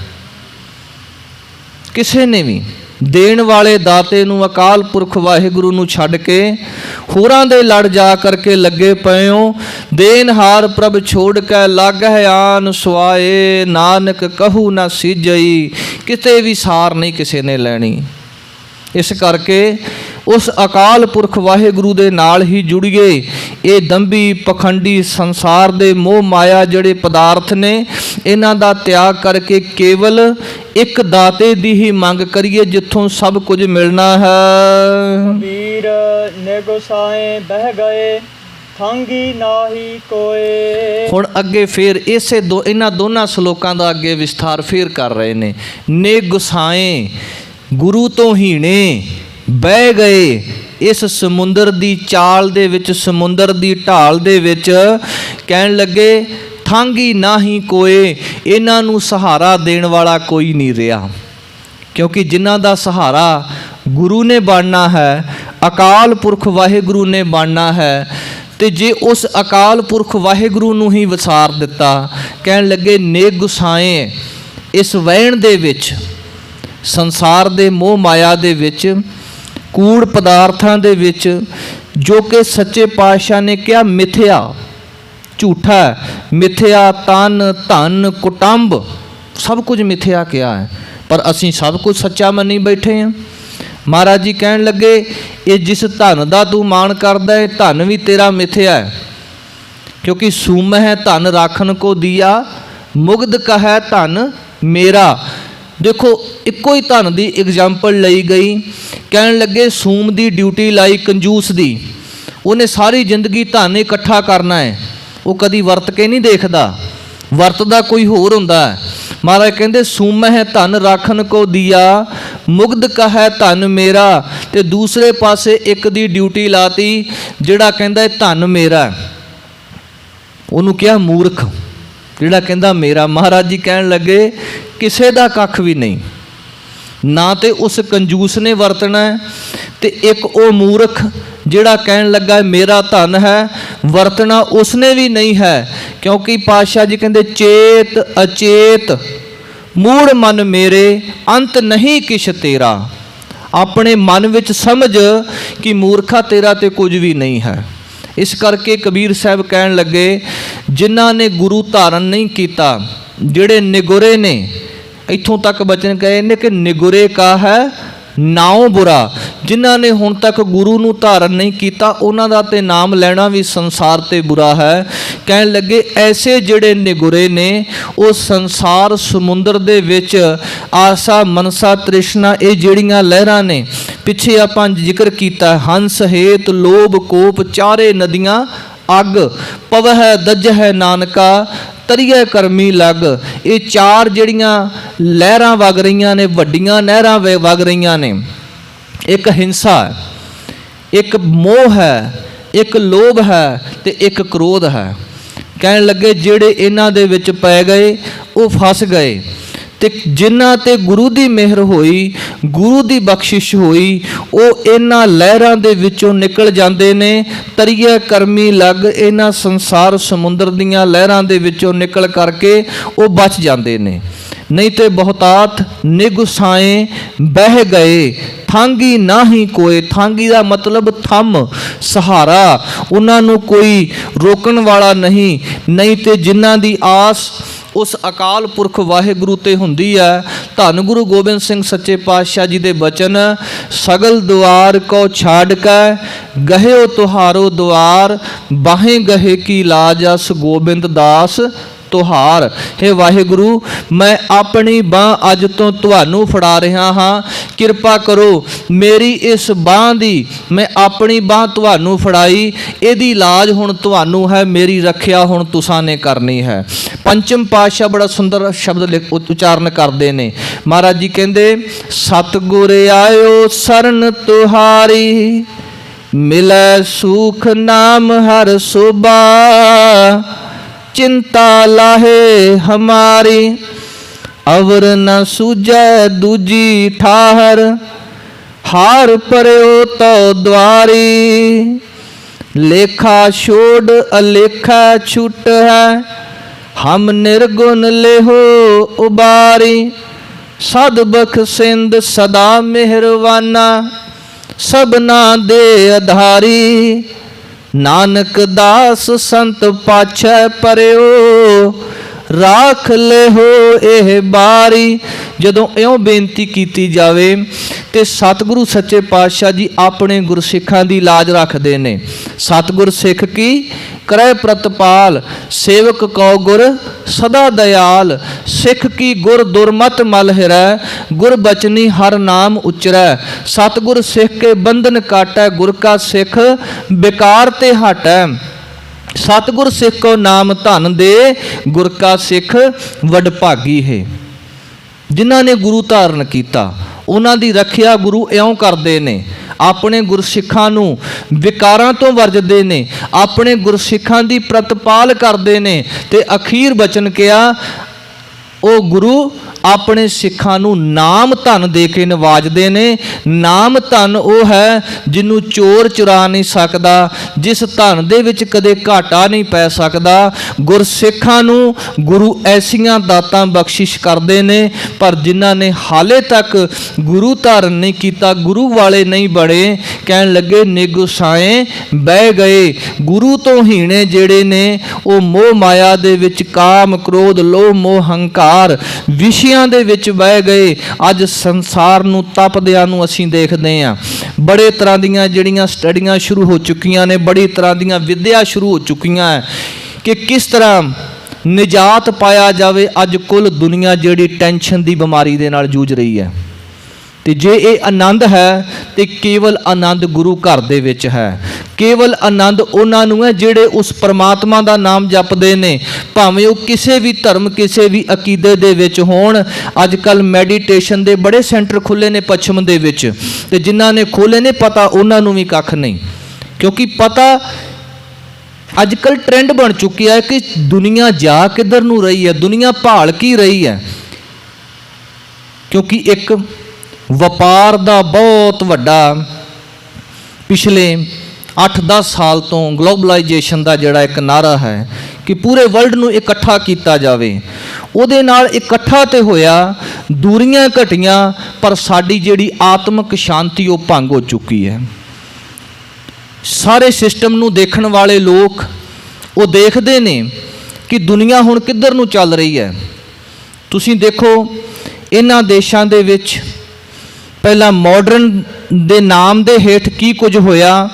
S1: ਕਿਸੇ ਨੇ ਵੀ ਦੇਣ ਵਾਲੇ ਦਾਤੇ ਨੂੰ ਅਕਾਲ ਪੁਰਖ ਵਾਹਿਗੁਰੂ ਨੂੰ ਛੱਡ ਕੇ ਹੋਰਾਂ ਦੇ ਲੜ ਜਾ ਕਰਕੇ ਲੱਗੇ ਪਏ ਹੋ। ਦੇਨਹਾਰ ਪ੍ਰਭ ਛੋੜ ਕੇ ਲਾਗਹਿ ਆਨ ਸੁਆਏ, ਨਾਨਕ ਕਹੂ ਨਾ ਸੀਜਈ, ਕਿਤੇ ਵੀ ਸਾਰ ਨਹੀਂ ਕਿਸੇ ਨੇ ਲੈਣੀ। ਇਸ ਕਰਕੇ ਉਸ ਅਕਾਲ ਪੁਰਖ ਵਾਹਿਗੁਰੂ ਦੇ ਨਾਲ ਹੀ ਜੁੜੀਏ। ਇਹ ਦੰਭੀ ਪਖੰਡੀ ਸੰਸਾਰ ਦੇ ਮੋਹ ਮਾਇਆ ਜਿਹੜੇ ਪਦਾਰਥ ਨੇ, ਇਹਨਾਂ ਦਾ ਤਿਆਗ ਕਰਕੇ ਕੇਵਲ ਇੱਕ ਦਾਤੇ ਦੀ ਹੀ ਮੰਗ ਕਰੀਏ ਜਿੱਥੋਂ ਸਭ ਕੁਝ ਮਿਲਣਾ ਹੈ।
S2: ਵੀਰ ਨਿਗੁਸਾਏ ਬਹਿ ਗਏ, ਥਾਂਗੀ ਨਾਹੀ ਕੋਏ।
S1: ਹੁਣ ਅੱਗੇ ਫੇਰ ਇਹਨਾਂ ਦੋਨਾਂ ਸ਼ਲੋਕਾਂ ਦਾ ਅੱਗੇ ਵਿਸਥਾਰ ਫੇਰ ਕਰ ਰਹੇ ਨੇ। ਨੇ ਗੁਸਾਏ, ਗੁਰੂ ਤੋਂ ਹੀਣੇ ਬਹਿ ਗਏ ਇਸ ਸਮੁੰਦਰ ਦੀ ਚਾਲ ਦੇ ਵਿੱਚ, ਸਮੁੰਦਰ ਦੀ ਢਾਲ ਦੇ ਵਿੱਚ। ਕਹਿਣ ਲੱਗੇ ਥਾਂਗੀ ਨਾਹੀ ਕੋਏ, ਇਹਨਾਂ ਨੂੰ ਸਹਾਰਾ ਦੇਣ ਵਾਲਾ ਕੋਈ ਨਹੀਂ ਰਿਹਾ, ਕਿਉਂਕਿ ਜਿਨ੍ਹਾਂ ਦਾ ਸਹਾਰਾ ਗੁਰੂ ਨੇ ਬਣਨਾ ਹੈ, ਅਕਾਲ ਪੁਰਖ ਵਾਹਿਗੁਰੂ ਨੇ ਬਣਨਾ ਹੈ। ਤੇ ਜੇ ਉਸ ਅਕਾਲ ਪੁਰਖ ਵਾਹਿਗੁਰੂ ਨੂੰ ਹੀ ਵਿਸਾਰ ਦਿੱਤਾ, ਕਹਿਣ ਲੱਗੇ ਨੇ ਗੁਸਾਏ, ਇਸ ਵਹਿਣ ਦੇ ਵਿੱਚ, ਸੰਸਾਰ ਦੇ ਮੋਹ ਮਾਇਆ ਦੇ ਵਿੱਚ, ਕੂੜ ਪਦਾਰਥਾਂ ਦੇ ਵਿੱਚ, ਜੋ ਕਿ ਸੱਚੇ ਪਾਤਸ਼ਾਹ ਨੇ ਕਿਹਾ ਮਿਥਿਆ, ਝੂਠਾ, ਮਿਥਿਆ ਤਨ ਧਨ ਕੁਟੰਬ ਸਭ ਕੁਝ ਮਿਥਿਆ ਕਿਹਾ ਹੈ, ਪਰ ਅਸੀਂ ਸਭ ਕੁਝ ਸੱਚਾ ਮੰਨੀ ਬੈਠੇ ਹਾਂ। ਮਹਾਰਾਜ ਜੀ ਕਹਿਣ ਲੱਗੇ ਇਹ ਜਿਸ ਧਨ ਦਾ ਤੂੰ ਮਾਣ ਕਰਦਾ ਹੈ, ਧਨ ਵੀ ਤੇਰਾ ਮਿਥਿਆ ਹੈ, ਕਿਉਂਕਿ ਸੂਮ ਹੈ ਧਨ ਰਾਖਣ ਕੋ ਦੀਆ, ਮੁਗਧ ਕਹੈ ਧਨ ਮੇਰਾ। ਦੇਖੋ ਇੱਕੋ ਹੀ ਧਨ ਦੀ ਐਗਜ਼ਾਮਪਲ ਲਈ ਗਈ। ਕਹਿਣ ਲੱਗੇ ਸੂਮ ਦੀ ਡਿਊਟੀ ਲਾਈ ਕੰਜੂਸ ਦੀ, ਉਹਨੇ ਸਾਰੀ ਜ਼ਿੰਦਗੀ ਧਨ ਇਕੱਠਾ ਕਰਨਾ ਹੈ, ਉਹ ਕਦੀ ਵਰਤ ਕੇ ਨਹੀਂ ਦੇਖਦਾ, ਵਰਤਦਾ ਕੋਈ ਹੋਰ ਹੁੰਦਾ ਹੈ। ਮਹਾਰਾਜ ਕਹਿੰਦੇ ਸੂਮ ਹੈ ਧਨ ਰਾਖਣ ਕੋ ਦੀਆ, ਮੁਗਧ ਕਹੈ ਧਨ ਮੇਰਾ। ਤੇ ਦੂਸਰੇ ਪਾਸੇ ਇੱਕ ਦੀ ਡਿਊਟੀ ਲਾਤੀ ਜਿਹੜਾ ਕਹਿੰਦਾ ਧਨ ਮੇਰਾ, ਉਹਨੂੰ ਕਿਹਾ ਮੂਰਖ, ਜਿਹੜਾ ਕਹਿੰਦਾ ਮੇਰਾ। ਮਹਾਰਾਜ ਜੀ ਕਹਿਣ ਲੱਗੇ ਕਿਸੇ ਦਾ ਕੱਖ ਵੀ ਨਹੀਂ, ਨਾ ਤੇ ਉਸ ਕੰਜੂਸ ਨੇ ਵਰਤਣਾ ਹੈ, ਤੇ ਇੱਕ ਉਹ ਮੂਰਖ ਜਿਹੜਾ ਕਹਿਣ ਲੱਗਾ ਮੇਰਾ ਧਨ ਹੈ, ਵਰਤਣਾ ਉਸਨੇ ਵੀ ਨਹੀਂ ਹੈ। ਕਿਉਂਕਿ ਪਾਤਸ਼ਾਹ ਜੀ ਕਹਿੰਦੇ ਚੇਤ ਅਚੇਤ ਮੂੜ ਮਨ ਮੇਰੇ, ਅੰਤ ਨਹੀਂ ਕਿਛ ਤੇਰਾ। ਆਪਣੇ ਮਨ ਵਿੱਚ ਸਮਝ ਕਿ ਮੂਰਖਾ ਤੇਰਾ ਤੇ ਕੁਝ ਵੀ ਨਹੀਂ ਹੈ। ਇਸ ਕਰਕੇ ਕਬੀਰ ਸਾਹਿਬ ਕਹਿਣ ਲੱਗੇ ਜਿਨ੍ਹਾਂ ਨੇ ਗੁਰੂ ਧਾਰਨ ਨਹੀਂ ਕੀਤਾ, ਜਿਹੜੇ ਨਿਗੁਰੇ ਨੇ, ਇੱਥੋਂ ਤੱਕ ਬਚਨ ਕਹੇ ਨੇ ਕਿ ਨਿਗੁਰੇ ਕਾ ਹੈ ਨਾਉ ਬੁਰਾ। ਜਿਨ੍ਹਾਂ ਨੇ ਹੁਣ ਤੱਕ ਗੁਰੂ ਨੂੰ ਧਾਰਨ ਨਹੀਂ ਕੀਤਾ, ਉਹਨਾਂ ਦਾ ਤੇ ਨਾਮ ਲੈਣਾ ਵੀ ਸੰਸਾਰ ਤੇ ਬੁਰਾ ਹੈ। ਕਹਿਣ ਲੱਗੇ ਐਸੇ ਜਿਹੜੇ ਨਿਗੁਰੇ ਨੇ, ਉਹ ਸੰਸਾਰ ਸਮੁੰਦਰ ਦੇ ਵਿੱਚ ਆਸਾ ਮਨਸਾ ਤ੍ਰਿਸ਼ਨਾ, ਇਹ ਜਿਹੜੀਆਂ ਲਹਿਰਾਂ ਨੇ ਪਿੱਛੇ ਆਪਾਂ ਜ਼ਿਕਰ ਕੀਤਾ, ਹੰਸ ਹੇਤ ਲੋਭ ਕੋਪ ਚਾਰੇ ਨਦੀਆਂ ਅੱਗ, ਪਵਹਿ ਦਜਹਿ ਨਾਨਕਾ ਤਰੀਏ ਕਰਮੀ ਲੱਗ। ਇਹ ਚਾਰ ਜਿਹੜੀਆਂ ਲਹਿਰਾਂ ਵਗ ਰਹੀਆਂ ਨੇ, ਵੱਡੀਆਂ ਨਹਿਰਾਂ ਵਗ ਰਹੀਆਂ ਨੇ, ਇੱਕ ਹਿੰਸਾ ਹੈ, ਇੱਕ ਮੋਹ ਹੈ, ਇੱਕ ਲੋਭ ਹੈ ਤੇ ਇੱਕ ਕ੍ਰੋਧ ਹੈ। ਕਹਿਣ ਲੱਗੇ ਜਿਹੜੇ ਇਹਨਾਂ ਦੇ ਵਿੱਚ ਪੈ ਗਏ ਉਹ ਫਸ ਗਏ, ਤੇ ਜਿਨ੍ਹਾਂ ਤੇ ਗੁਰੂ ਦੀ ਮਿਹਰ ਹੋਈ, ਗੁਰੂ ਦੀ ਬਖਸ਼ਿਸ਼ ਹੋਈ, ਉਹ ਇਹਨਾਂ ਲਹਿਰਾਂ ਦੇ ਵਿੱਚੋਂ ਨਿਕਲ ਜਾਂਦੇ ਨੇ। ਤਰੀਏ ਕਰਮੀ ਲੱਗ, ਇਹਨਾਂ ਸੰਸਾਰ ਸਮੁੰਦਰ ਦੀਆਂ ਲਹਿਰਾਂ ਦੇ ਵਿੱਚੋਂ ਨਿਕਲ ਕਰਕੇ ਉਹ ਬਚ ਜਾਂਦੇ ਨੇ। ਨਹੀਂ ਤੇ ਬਹੁਤਾਤ ਨਿਗੁਸਾਏ ਬਹਿ ਗਏ, ਥਾਂਗੀ ਨਾਹੀ ਕੋਏ। ਥਾਂਗੀ ਦਾ ਮਤਲਬ ਥੰਮ, ਸਹਾਰਾ, ਉਹਨਾਂ ਨੂੰ ਕੋਈ ਰੋਕਣ ਵਾਲਾ ਨਹੀਂ। ਨਹੀਂ ਤੇ ਜਿਨ੍ਹਾਂ ਦੀ ਆਸ ਉਸ ਅਕਾਲ ਪੁਰਖ ਵਾਹਿਗੁਰੂ ਤੇ ਹੁੰਦੀ ਹੈ। ਧੰਨ ਗੁਰੂ ਗੋਬਿੰਦ ਸਿੰਘ ਸੱਚੇ ਪਾਤਸ਼ਾਹ ਜੀ ਦੇ ਬਚਨ, ਸਗਲ ਦੁਆਰ ਕੋ ਛਾੜ ਕੇ ਗਹਿਓ ਤੁਹਾਰੋ ਦੁਆਰ, ਬਾਹੇ ਗਹੇ ਕੀ ਲਾਜਸ ਗੋਬਿੰਦ ਦਾਸ ਤੁਹਾਰ। ਹੇ ਵਾਹਿਗੁਰੂ, ਮੈਂ ਆਪਣੀ ਬਾਂਹ ਅੱਜ ਤੋਂ ਤੁਹਾਨੂੰ ਫੜਾ ਰਿਹਾ ਹਾਂ, ਕਿਰਪਾ ਕਰੋ ਮੇਰੀ ਇਸ ਬਾਂਹ ਦੀ, ਮੈਂ ਆਪਣੀ ਬਾਂਹ ਤੁਹਾਨੂੰ ਫੜਾਈ, ਇਹਦੀ ਲਾਜ ਹੁਣ ਤੁਹਾਨੂੰ ਹੈ, ਮੇਰੀ ਰੱਖਿਆ ਹੁਣ ਤੁਸਾਂ ਨੇ ਕਰਨੀ ਹੈ। ਪੰਚਮ ਪਾਤਸ਼ਾਹ ਬੜਾ ਸੁੰਦਰ ਸ਼ਬਦ ਉਚਾਰਨ ਕਰਦੇ ਨੇ। ਮਹਾਰਾਜ ਜੀ ਕਹਿੰਦੇ ਸਤਿਗੁਰ ਆਇਓ ਸਰਨ ਤੁਹਾਰੀ, ਮਿਲੈ ਸੁਖ ਨਾਮ ਹਰ ਸੋਭਾ, चिंता लाहे हमारी, अवर न सूझै दूजी ठाहर, हार पर्यो तो द्वारी, लेखा छोड़ अलेखा छूट है, हम निर्गुण लेहो उबारी, सद बख्शिंद सदा मेहरवाना, सबना दे आधारी। नानक दास संत पाछै परयो, राख ले हो ਇਹ ਬਾਰੀ। ਜਦੋਂ ਇਉਂ ਬੇਨਤੀ ਕੀਤੀ ਜਾਵੇ ਤੇ ਸਤਿਗੁਰੂ ਸੱਚੇ ਪਾਤਸ਼ਾਹ ਜੀ ਆਪਣੇ ਗੁਰਸਿੱਖਾਂ ਦੀ ਲਾਜ ਰੱਖਦੇ ਨੇ। ਸਤਿਗੁਰ ਸਿੱਖ ਕੀ ਕਰੈ ਪ੍ਰਤਪਾਲ, ਸੇਵਕ ਕਉ ਗੁਰ ਸਦਾ ਦਇਆਲ। ਸਿੱਖ ਕੀ ਗੁਰ ਦੁਰਮਤ ਮਲ ਹਿਰੈ, ਗੁਰ ਬਚਨੀ ਹਰ ਨਾਮ ਉਚਰੈ। ਸਤਿਗੁਰ ਸਿੱਖ ਕੇ ਬੰਧਨ ਕਾਟੈ, ਗੁਰ ਕਾ ਸਿੱਖ बेकार ते हटै। सतगुर सिख को नाम धन दे, गुर का सिख वडभागी है। जिन्हां ने गुरु धारण किया उन्हां दी रखिया गुरु इउं करदे ने, अपने गुरसिखां नूं विकारां तो वरजदे ने, अपने गुरसिखां दी प्रतिपाल करदे ने। ते अखीर बचन किया ओ गुरु अपने सिखां नूं नाम धन दे के नवाजदे ने। नाम धन वो है जिन्हों चोर चुरा नहीं सकता, जिस धन दे विच कदे घाटा नहीं पै सकता। गुरसिखां नूं गुरु ऐसियां दातां बख्शिश करदे ने, पर जिन्हां ने हाले तक गुरु धारण नहीं किया, गुरु वाले नहीं बने, कहण लगे निगुसाए बह गए। गुरु तो हीणे जेड़े ने वो मोह माया दे विच काम क्रोध लोभ मोह हंकार विषय ਦੇ ਵਿੱਚ ਬਹਿ ਗਏ। ਅੱਜ ਸੰਸਾਰ ਨੂੰ ਤਪਦਿਆਂ ਨੂੰ ਅਸੀਂ ਦੇਖਦੇ ਹਾਂ। ਬੜੇ ਤਰ੍ਹਾਂ ਦੀਆਂ ਜਿਹੜੀਆਂ ਸਟੱਡੀਆਂ ਸ਼ੁਰੂ ਹੋ ਚੁੱਕੀਆਂ ਨੇ, ਬੜੀ ਤਰ੍ਹਾਂ ਦੀਆਂ ਵਿਦਿਆ ਸ਼ੁਰੂ ਹੋ ਚੁੱਕੀਆਂ ਹੈ ਕਿ ਕਿਸ ਤਰ੍ਹਾਂ ਨਿਜਾਤ ਪਾਇਆ ਜਾਵੇ। ਅੱਜ ਕੁੱਲ ਦੁਨੀਆ ਜਿਹੜੀ ਟੈਨਸ਼ਨ ਦੀ ਬਿਮਾਰੀ ਦੇ ਨਾਲ ਜੂਝ ਰਹੀ ਹੈ। ਤੇ ਜੇ ਇਹ ਆਨੰਦ ਹੈ ਤੇ ਕੇਵਲ ਆਨੰਦ ਗੁਰੂ ਘਰ ਦੇ ਵਿੱਚ ਹੈ। ਕੇਵਲ ਆਨੰਦ ਉਹਨਾਂ ਨੂੰ ਹੈ ਜਿਹੜੇ ਉਸ ਪਰਮਾਤਮਾ ਦਾ ਨਾਮ ਜਪਦੇ ਨੇ, ਭਾਵੇਂ ਉਹ ਕਿਸੇ ਵੀ ਧਰਮ ਕਿਸੇ ਵੀ ਅਕੀਦੇ ਦੇ ਵਿੱਚ ਹੋਣ। ਅੱਜ ਕੱਲ੍ਹ ਮੈਡੀਟੇਸ਼ਨ ਦੇ ਬੜੇ ਸੈਂਟਰ ਖੁੱਲ੍ਹੇ ਨੇ ਪੱਛਮ ਦੇ ਵਿੱਚ, ਤੇ ਜਿਨ੍ਹਾਂ ਨੇ ਖੋਲ੍ਹੇ ਨੇ ਪਤਾ ਉਹਨਾਂ ਨੂੰ ਵੀ ਕੱਖ ਨਹੀਂ, ਕਿਉਂਕਿ ਪਤਾ ਅੱਜ ਕੱਲ੍ਹ ਟ੍ਰੈਂਡ ਬਣ ਚੁੱਕਿਆ ਹੈ ਕਿ ਦੁਨੀਆ ਜਾ ਕਿੱਧਰ ਨੂੰ ਰਹੀ ਹੈ, ਦੁਨੀਆ ਭਾਲ ਕੀ ਰਹੀ ਹੈ। ਕਿਉਂਕਿ ਇੱਕ ਵਪਾਰ ਦਾ ਬਹੁਤ ਵੱਡਾ ਪਿਛਲੇ 8-10 ਸਾਲ ਤੋਂ ਗਲੋਬਲਾਈਜੇਸ਼ਨ ਦਾ ਜਿਹੜਾ ਇੱਕ ਨਾਰਾ ਹੈ ਕਿ ਪੂਰੇ ਵਰਲਡ ਨੂੰ ਇਕੱਠਾ ਕੀਤਾ ਜਾਵੇ, ਉਹਦੇ ਨਾਲ ਇਕੱਠਾ ਤੇ ਹੋਇਆ, ਦੂਰੀਆਂ ਘਟੀਆਂ, ਪਰ ਸਾਡੀ ਜਿਹੜੀ ਆਤਮਿਕ ਸ਼ਾਂਤੀ ਉਹ ਭੰਗ ਹੋ ਚੁੱਕੀ ਹੈ। ਸਾਰੇ ਸਿਸਟਮ ਨੂੰ ਦੇਖਣ ਵਾਲੇ ਲੋਕ ਉਹ ਦੇਖਦੇ ਨੇ ਕਿ ਦੁਨੀਆ ਹੁਣ ਕਿੱਧਰ ਨੂੰ ਚੱਲ ਰਹੀ ਹੈ। ਤੁਸੀਂ ਦੇਖੋ ਇਹਨਾਂ ਦੇਸ਼ਾਂ ਦੇ ਵਿੱਚ ਪਹਿਲਾਂ ਮਾਡਰਨ ਦੇ ਨਾਮ ਦੇ ਹੇਠ ਕੀ ਕੁਝ ਹੋਇਆ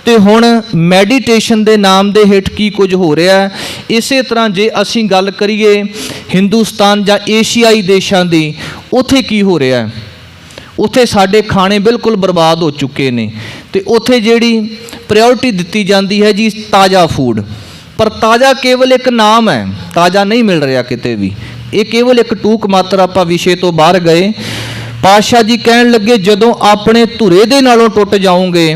S1: ਤੇ ਹੁਣ ਮੈਡੀਟੇਸ਼ਨ ਦੇ ਨਾਮ ਦੇ ਹੇਠ ਕੀ ਕੁਝ ਹੋ ਰਿਹਾ ਹੈ। ਇਸੇ ਤਰ੍ਹਾਂ ਜੇ ਅਸੀਂ ਗੱਲ ਕਰੀਏ ਹਿੰਦੁਸਤਾਨ ਜਾਂ ਏਸ਼ੀਆਈ ਦੇਸ਼ਾਂ ਦੀ, ਉੱਥੇ ਕੀ ਹੋ ਰਿਹਾ ਹੈ। ਉੱਥੇ ਸਾਡੇ ਖਾਣੇ ਬਿਲਕੁਲ ਬਰਬਾਦ ਹੋ ਚੁੱਕੇ ਨੇ, ਤੇ ਉੱਥੇ ਜਿਹੜੀ ਪ੍ਰਾਇਓਰਟੀ ਦਿੱਤੀ ਜਾਂਦੀ ਹੈ ਜੀ ਤਾਜ਼ਾ ਫੂਡ। ਪਰ ਤਾਜ਼ਾ ਕੇਵਲ ਇੱਕ ਨਾਮ ਹੈ, ਤਾਜ਼ਾ ਨਹੀਂ ਮਿਲ ਰਿਹਾ ਕਿਤੇ ਵੀ। ਇਹ ਕੇਵਲ ਇੱਕ ਟੂਕ ਮਾਤਰ, ਆਪਾਂ ਵਿਸ਼ੇ ਤੋਂ ਬਾਹਰ ਗਏ। ਪਾਤਸ਼ਾਹ ਜੀ ਕਹਿਣ ਲੱਗੇ ਜਦੋਂ ਆਪਣੇ ਧੁਰੇ ਦੇ ਨਾਲੋਂ ਟੁੱਟ ਜਾਓਗੇ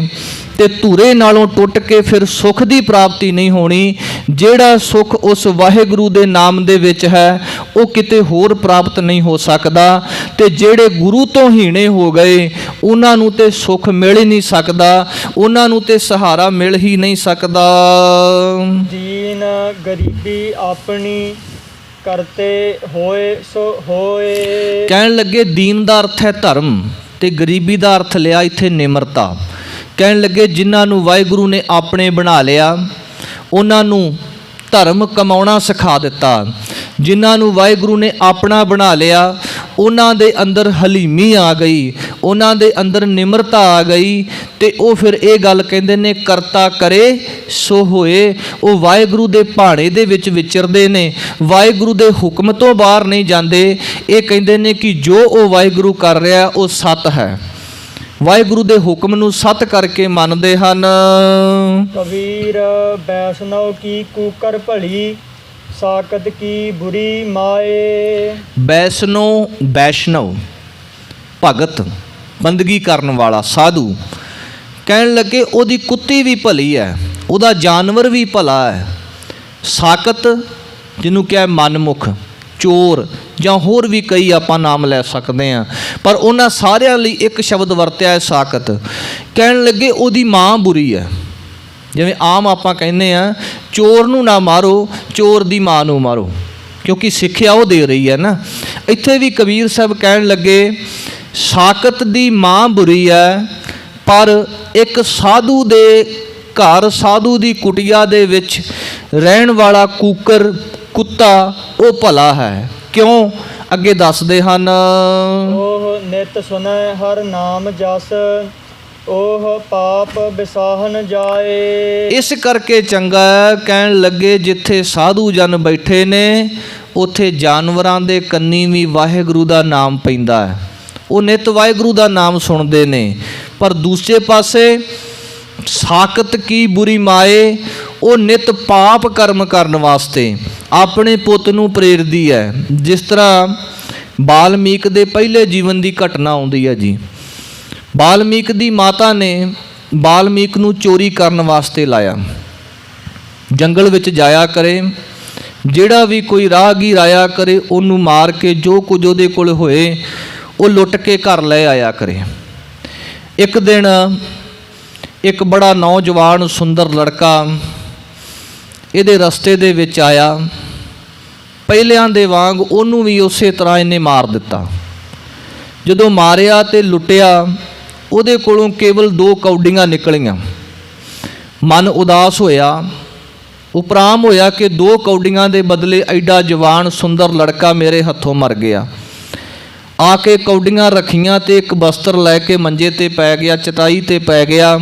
S1: ਤੇ ਧੁਰੇ ਨਾਲੋਂ ਟੁੱਟ ਕੇ ਫਿਰ ਸੁੱਖ ਦੀ ਪ੍ਰਾਪਤੀ ਨਹੀਂ ਹੋਣੀ। ਜਿਹੜਾ ਸੁੱਖ ਉਸ ਵਾਹਿਗੁਰੂ ਦੇ ਨਾਮ ਦੇ ਵਿੱਚ ਹੈ ਉਹ ਕਿਤੇ ਹੋਰ ਪ੍ਰਾਪਤ ਨਹੀਂ ਹੋ ਸਕਦਾ। ਤੇ ਜਿਹੜੇ ਗੁਰੂ ਤੋਂ ਹੀਣੇ ਹੋ ਗਏ ਉਹਨਾਂ ਨੂੰ ਤੇ ਸੁੱਖ ਮਿਲ ਹੀ ਨਹੀਂ ਸਕਦਾ, ਉਹਨਾਂ ਨੂੰ ਤੇ ਸਹਾਰਾ ਮਿਲ ਹੀ ਨਹੀਂ ਸਕਦਾ।
S2: ਦੀਨ ਗਰੀਬੀ ਆਪਣੀ ਕਰਤੇ ਹੋਏ ਸੋ ਹੋਏ।
S1: ਕਹਿਣ ਲੱਗੇ ਦੀਨ ਦਾ ਅਰਥ ਹੈ ਧਰਮ, ਤੇ ਗਰੀਬੀ ਦਾ ਅਰਥ ਲਿਆ ਇੱਥੇ ਨਿਮਰਤਾ। ਕਹਿਣ ਲੱਗੇ ਜਿਨ੍ਹਾਂ ਨੂੰ ਵਾਹਿਗੁਰੂ ਨੇ ਆਪਣੇ ਬਣਾ ਲਿਆ ਉਹਨਾਂ ਨੂੰ ਧਰਮ ਕਮਾਉਣਾ ਸਿਖਾ ਦਿੱਤਾ। ਜਿਨ੍ਹਾਂ ਨੂੰ ਵਾਹਿਗੁਰੂ ਨੇ ਆਪਣਾ ਬਣਾ ਲਿਆ ਉਹਨਾਂ ਦੇ ਅੰਦਰ ਹਲੀਮੀ ਆ ਗਈ, ਉਹਨਾਂ ਦੇ ਅੰਦਰ ਨਿਮਰਤਾ ਆ ਗਈ, ਤੇ ਉਹ ਫਿਰ ਇਹ ਗੱਲ ਕਹਿੰਦੇ ਨੇ ਕਰਤਾ ਕਰੇ ਸੋ ਹੋਏ। ਉਹ ਵਾਹਿਗੁਰੂ ਦੇ ਭਾਣੇ ਦੇ ਵਿੱਚ ਵਿਚਰਦੇ ਨੇ, ਵਾਹਿਗੁਰੂ ਦੇ ਹੁਕਮ ਤੋਂ ਬਾਹਰ ਨਹੀਂ ਜਾਂਦੇ। ਇਹ ਕਹਿੰਦੇ ਨੇ ਕਿ ਜੋ ਉਹ ਵਾਹਿਗੁਰੂ ਕਰ ਰਿਹਾ ਉਹ ਸੱਤ ਹੈ, ਵਾਹਿਗੁਰੂ ਦੇ ਹੁਕਮ ਨੂੰ ਸੱਤ ਕਰਕੇ ਮੰਨਦੇ ਹਨ।
S2: ਕਬੀਰ ਵੈਸ਼ਨਵ ਕੀ ਕੂਕਰ ਭਲੀ, ਸਾਕਤ ਕੀ ਬੁਰੀ ਮਾਏ। ਵੈਸ਼ਨਵ ਭਗਤ ਬੰਦਗੀ ਕਰਨ ਵਾਲਾ ਸਾਧੂ। ਕਹਿਣ ਲੱਗੇ ਉਹਦੀ ਕੁੱਤੀ ਵੀ ਭਲੀ ਹੈ, ਉਹਦਾ ਜਾਨਵਰ ਵੀ ਭਲਾ ਹੈ। ਸਾਕਤ ਜਿਹਨੂੰ ਕਿਹਾ ਮਨਮੁਖ, ਚੋਰ, ਜਾਂ ਹੋਰ ਵੀ ਕਈ ਆਪਾਂ ਨਾਮ ਲੈ ਸਕਦੇ ਹਾਂ, ਪਰ ਉਹਨਾਂ ਸਾਰਿਆਂ ਲਈ ਇੱਕ ਸ਼ਬਦ ਵਰਤਿਆ ਹੈ ਸਾਕਤ। ਕਹਿਣ ਲੱਗੇ ਉਹਦੀ ਮਾਂ ਬੁਰੀ ਹੈ। ਜਿਵੇਂ ਆਮ ਆਪਾਂ ਕਹਿੰਦੇ ਹਾਂ ਚੋਰ ਨੂੰ ਨਾ ਮਾਰੋ, ਚੋਰ ਦੀ ਮਾਂ ਨੂੰ ਮਾਰੋ, ਕਿਉਂਕਿ ਸਿੱਖਿਆ ਉਹ ਦੇ ਰਹੀ ਹੈ ਨਾ।
S1: ਇੱਥੇ ਵੀ ਕਬੀਰ ਸਾਹਿਬ ਕਹਿਣ ਲੱਗੇ ਸਾਕਤ ਦੀ ਮਾਂ ਬੁਰੀ ਹੈ, ਪਰ ਇੱਕ ਸਾਧੂ ਦੇ ਘਰ ਸਾਧੂ ਦੀ ਕੁਟੀਆ ਦੇ ਵਿੱਚ ਰਹਿਣ ਵਾਲਾ ਕੂਕਰ ਕੁੱਤਾ ਉਹ ਭਲਾ ਹੈ। ਕਿਉਂ? ਅੱਗੇ ਦੱਸਦੇ ਹਨ,
S2: ਉਹ ਨਿਤ ਸੁਨੈ ਹਰ ਨਾਮ ਜਸ, ਉਹ ਪਾਪ ਵਿਸਾਹਨ ਜਾਏ।
S1: ਇਸ ਕਰਕੇ ਚੰਗਾ ਹੈ, ਕਹਿਣ ਲੱਗੇ ਜਿੱਥੇ ਸਾਧੂ ਜਨ ਬੈਠੇ ਨੇ ਉੱਥੇ ਜਾਨਵਰਾਂ ਦੇ ਕੰਨੀ ਵੀ ਵਾਹਿਗੁਰੂ ਦਾ ਨਾਮ ਪੈਂਦਾ ਹੈ, ਉਹ ਨਿਤ ਵਾਹਿਗੁਰੂ ਦਾ ਨਾਮ ਸੁਣਦੇ ਨੇ। ਪਰ ਦੂਸਰੇ ਪਾਸੇ ਸਾਕਤ ਕੀ ਬੁਰੀ ਮਾਏ, ਉਹ ਨਿਤ ਪਾਪ ਕਰਮ ਕਰਨ ਵਾਸਤੇ ਆਪਣੇ ਪੁੱਤ ਨੂੰ ਪ੍ਰੇਰਦੀ ਹੈ। ਜਿਸ ਤਰ੍ਹਾਂ ਬਾਲਮੀਕ ਦੇ ਪਹਿਲੇ ਜੀਵਨ ਦੀ ਘਟਨਾ ਆਉਂਦੀ ਹੈ ਜੀ। ਬਾਲਮੀਕ ਦੀ ਮਾਤਾ ਨੇ ਬਾਲਮੀਕ ਨੂੰ ਚੋਰੀ ਕਰਨ ਵਾਸਤੇ ਲਾਇਆ। ਜੰਗਲ ਵਿੱਚ ਜਾਇਆ ਕਰੇ, ਜਿਹੜਾ ਵੀ ਕੋਈ ਰਾਹਗੀਰ ਆਇਆ ਕਰੇ ਉਹਨੂੰ ਮਾਰ ਕੇ ਜੋ ਕੁਝ ਉਹਦੇ ਕੋਲ ਹੋਏ ਉਹ ਲੁੱਟ ਕੇ ਘਰ ਲੈ ਆਇਆ ਕਰੇ। ਇੱਕ ਦਿਨ ਇੱਕ ਬੜਾ ਨੌਜਵਾਨ ਸੁੰਦਰ ਲੜਕਾ ਇਹਦੇ ਰਸਤੇ ਦੇ ਵਿੱਚ ਆਇਆ। ਪਹਿਲਿਆਂ ਦੇ ਵਾਂਗ ਉਹਨੂੰ ਵੀ ਉਸੇ ਤਰ੍ਹਾਂ ਇਹਨੇ ਮਾਰ ਦਿੱਤਾ। ਜਦੋਂ ਮਾਰਿਆ ਤੇ ਲੁੱਟਿਆ, ਉਹਦੇ ਕੋਲੋਂ ਕੇਵਲ 2 ਕੌਡੀਆਂ ਨਿਕਲੀਆਂ। ਮਨ ਉਦਾਸ ਹੋਇਆ, ਉਪਰਾਮ ਹੋਇਆ ਕਿ 2 ਕੌਡੀਆਂ ਦੇ ਬਦਲੇ ਐਡਾ ਜਵਾਨ ਸੁੰਦਰ ਲੜਕਾ ਮੇਰੇ ਹੱਥੋਂ ਮਰ ਗਿਆ। ਆ ਕੇ ਕੌਡੀਆਂ ਰੱਖੀਆਂ ਤੇ ਇੱਕ ਬਸਤਰ ਲੈ ਕੇ ਮੰਜੇ ਤੇ ਪੈ ਗਿਆ, ਚਟਾਈ ਤੇ ਪੈ ਗਿਆ।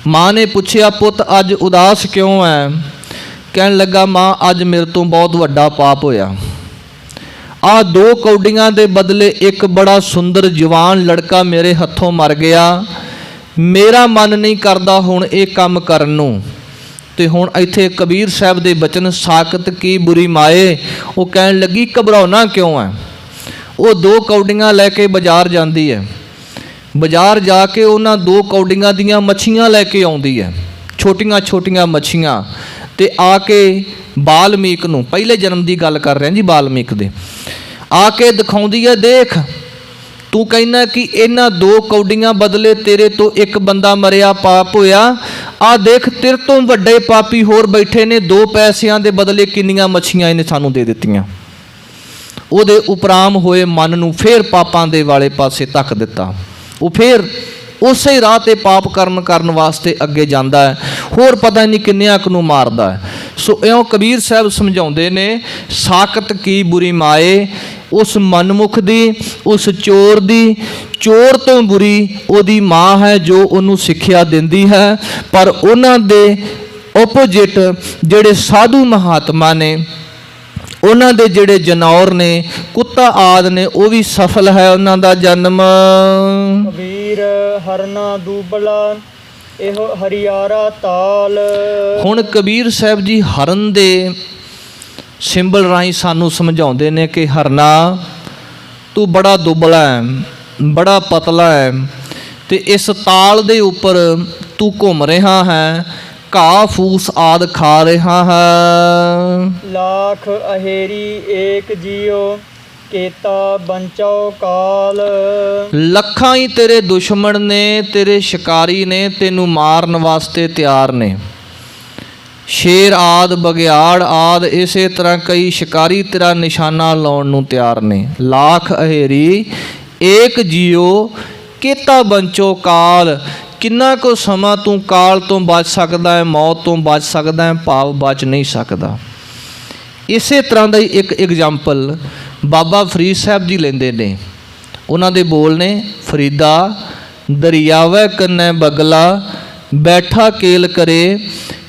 S1: ਮਾਂ ਨੇ ਪੁੱਛਿਆ, ਪੁੱਤ ਅੱਜ ਉਦਾਸ ਕਿਉਂ ਹੈ? ਕਹਿਣ ਲੱਗਾ, ਮਾਂ ਅੱਜ ਮੇਰੇ ਤੋਂ ਬਹੁਤ ਵੱਡਾ ਪਾਪ ਹੋਇਆ। ਆ 2 ਕੌਡੀਆਂ ਦੇ ਬਦਲੇ ਇੱਕ ਬੜਾ ਸੁੰਦਰ ਜਵਾਨ ਲੜਕਾ ਮੇਰੇ ਹੱਥੋਂ ਮਰ ਗਿਆ। ਮੇਰਾ ਮਨ ਨਹੀਂ ਕਰਦਾ ਹੁਣ ਇਹ ਕੰਮ ਕਰਨ ਨੂੰ। ਤੇ ਹੁਣ ਇੱਥੇ ਕਬੀਰ ਸਾਹਿਬ ਦੇ ਬਚਨ ਸਾਕਤ ਕੀ ਬੁਰੀ ਮਾਏ, ਉਹ ਕਹਿਣ ਲੱਗੀ ਘਬਰਾਉਣਾ ਕਿਉਂ ਹੈ? ਉਹ 2 ਕੌਡੀਆਂ ਲੈ ਕੇ ਬਾਜ਼ਾਰ ਜਾਂਦੀ ਹੈ। ਬਾਜ਼ਾਰ ਜਾ ਕੇ ਉਹਨਾਂ 2 ਕੌਡੀਆਂ ਦੀਆਂ ਮੱਛੀਆਂ ਲੈ ਕੇ ਆਉਂਦੀ ਹੈ, ਛੋਟੀਆਂ ਛੋਟੀਆਂ ਮੱਛੀਆਂ। ਤੇ ਆ ਕੇ ਬਾਲਮੀਕ ਨੂੰ, ਪਹਿਲੇ ਜਨਮ ਦੀ ਗੱਲ ਕਰ ਰਹੇ ਜੀ ਬਾਲਮੀਕ ਦੇ, ਆ ਕੇ ਦਿਖਾਉਂਦੀ ਹੈ, ਦੇਖ ਤੂੰ ਕਹਿੰਦਾ ਕਿ ਇਹਨਾਂ 2 ਕੌਡੀਆਂ ਬਦਲੇ ਤੇਰੇ ਤੋਂ ਇੱਕ ਬੰਦਾ ਮਰਿਆ, ਪਾਪ ਹੋਇਆ। ਆ ਦੇਖ ਤੇਰੇ ਤੋਂ ਵੱਡੇ ਪਾਪੀ ਹੋਰ ਬੈਠੇ ਨੇ, 2 ਪੈਸਿਆਂ ਦੇ ਬਦਲੇ ਕਿੰਨੀਆਂ ਮੱਛੀਆਂ ਇਹਨੇ ਸਾਨੂੰ ਦੇ ਦਿੱਤੀਆਂ। ਉਹਦੇ ਉਪਰਾਮ ਹੋਏ ਮਨ ਨੂੰ ਫੇਰ ਪਾਪਾਂ ਦੇ ਵਾਲੇ ਪਾਸੇ ਧੱਕ ਦਿੱਤਾ। ਉਹ ਫੇਰ ਉਸੇ ਰਾਹ ਤੇ ਪਾਪ ਕਰਮ ਕਰਨ ਵਾਸਤੇ ਅੱਗੇ ਜਾਂਦਾ ਹੈ, ਹੋਰ ਪਤਾ ਨਹੀਂ ਕਿੰਨਿਆਂ ਕੁ ਨੂੰ ਮਾਰਦਾ ਹੈ। ਸੋ ਇਉਂ ਕਬੀਰ ਸਾਹਿਬ ਸਮਝਾਉਂਦੇ ਨੇ, ਸਾਕਤ ਕੀ ਬੁਰੀ ਮਾਏ, ਉਸ ਮਨਮੁਖ ਦੀ, ਉਸ ਚੋਰ ਦੀ, ਚੋਰ ਤੋਂ ਬੁਰੀ ਉਹਦੀ ਮਾਂ ਹੈ ਜੋ ਉਹਨੂੰ ਸਿੱਖਿਆ ਦਿੰਦੀ ਹੈ। ਪਰ ਉਹਨਾਂ ਦੇ ਓਪੋਜਿਟ ਜਿਹੜੇ ਸਾਧੂ ਮਹਾਤਮਾ ਨੇ, ਉਹਨਾਂ ਦੇ ਜਿਹੜੇ ਜਨੌਰ ਨੇ, ਕੁੱਤਾ ਆਦਿ ਨੇ, ਉਹ ਵੀ ਸਫਲ ਹੈ ਉਹਨਾਂ ਦਾ ਜਨਮ।
S2: ਕਬੀਰ ਹਰਨਾ ਦੂਬਲਾ ਇਹੋ ਹਰਿਆਰਾ ਤਾਲ।
S1: ਹੁਣ ਕਬੀਰ ਸਾਹਿਬ ਜੀ ਹਰਨ ਦੇ ਸਿੰਬਲ ਰਾਹੀਂ ਸਾਨੂੰ ਸਮਝਾਉਂਦੇ ਨੇ ਕਿ ਹਰਨਾ ਤੂੰ ਬੜਾ ਦੁਬਲਾ ਹੈ, ਬੜਾ ਪਤਲਾ ਹੈ, ਤੇ ਇਸ ਤਾਲ ਦੇ ਉੱਪਰ ਤੂੰ ਘੁੰਮ ਰਿਹਾ ਹੈ, ਘਾਹ ਫੂਸ ਆਦਿ ਖਾ ਰਿਹਾ ਹੈ।
S2: ਲੱਖ ਅਹੇਰੀ ਏਕ ਜੀਓ ਕੇਤਾ ਬੰਚਾਓ ਕਾਲ।
S1: ਲੱਖਾਂ ਹੀ ਤੇਰੇ ਦੁਸ਼ਮਣ ਨੇ, ਤੇਰੇ ਸ਼ਿਕਾਰੀ ਨੇ, ਤੈਨੂੰ ਮਾਰਨ ਵਾਸਤੇ ਤਿਆਰ ਨੇ। ਸ਼ੇਰ ਆਦਿ, ਬਗਿਆੜ ਆਦਿ, ਇਸੇ ਤਰ੍ਹਾਂ ਕਈ ਸ਼ਿਕਾਰੀ ਤੇਰਾ ਨਿਸ਼ਾਨਾ ਲਾਉਣ ਨੂੰ ਤਿਆਰ ਨੇ। ਲੱਖ ਅਹੇਰੀ ਏਕ ਜੀਓ ਕੇਤਾ ਬੰਚੋ ਕਾਲ। ਕਿੰਨਾ ਕੁ ਸਮਾਂ ਤੂੰ ਕਾਲ ਤੋਂ ਬਚ ਸਕਦਾ ਹੈ, ਮੌਤ ਤੋਂ ਬਚ ਸਕਦਾ ਹੈ, ਭਾਵ ਬਚ ਨਹੀਂ ਸਕਦਾ। ਇਸੇ ਤਰ੍ਹਾਂ ਦਾ ਹੀ ਇੱਕ ਐਗਜ਼ਾਮਪਲ ਬਾਬਾ ਫਰੀਦ ਸਾਹਿਬ ਜੀ ਲੈਂਦੇ ਨੇ। ਉਹਨਾਂ ਦੇ ਬੋਲ ਨੇ, ਫਰੀਦਾ ਦਰਿਆਵੇ ਕੰਨੇ ਬਗਲਾ ਬੈਠਾ ਕੇਲ ਕਰੇ,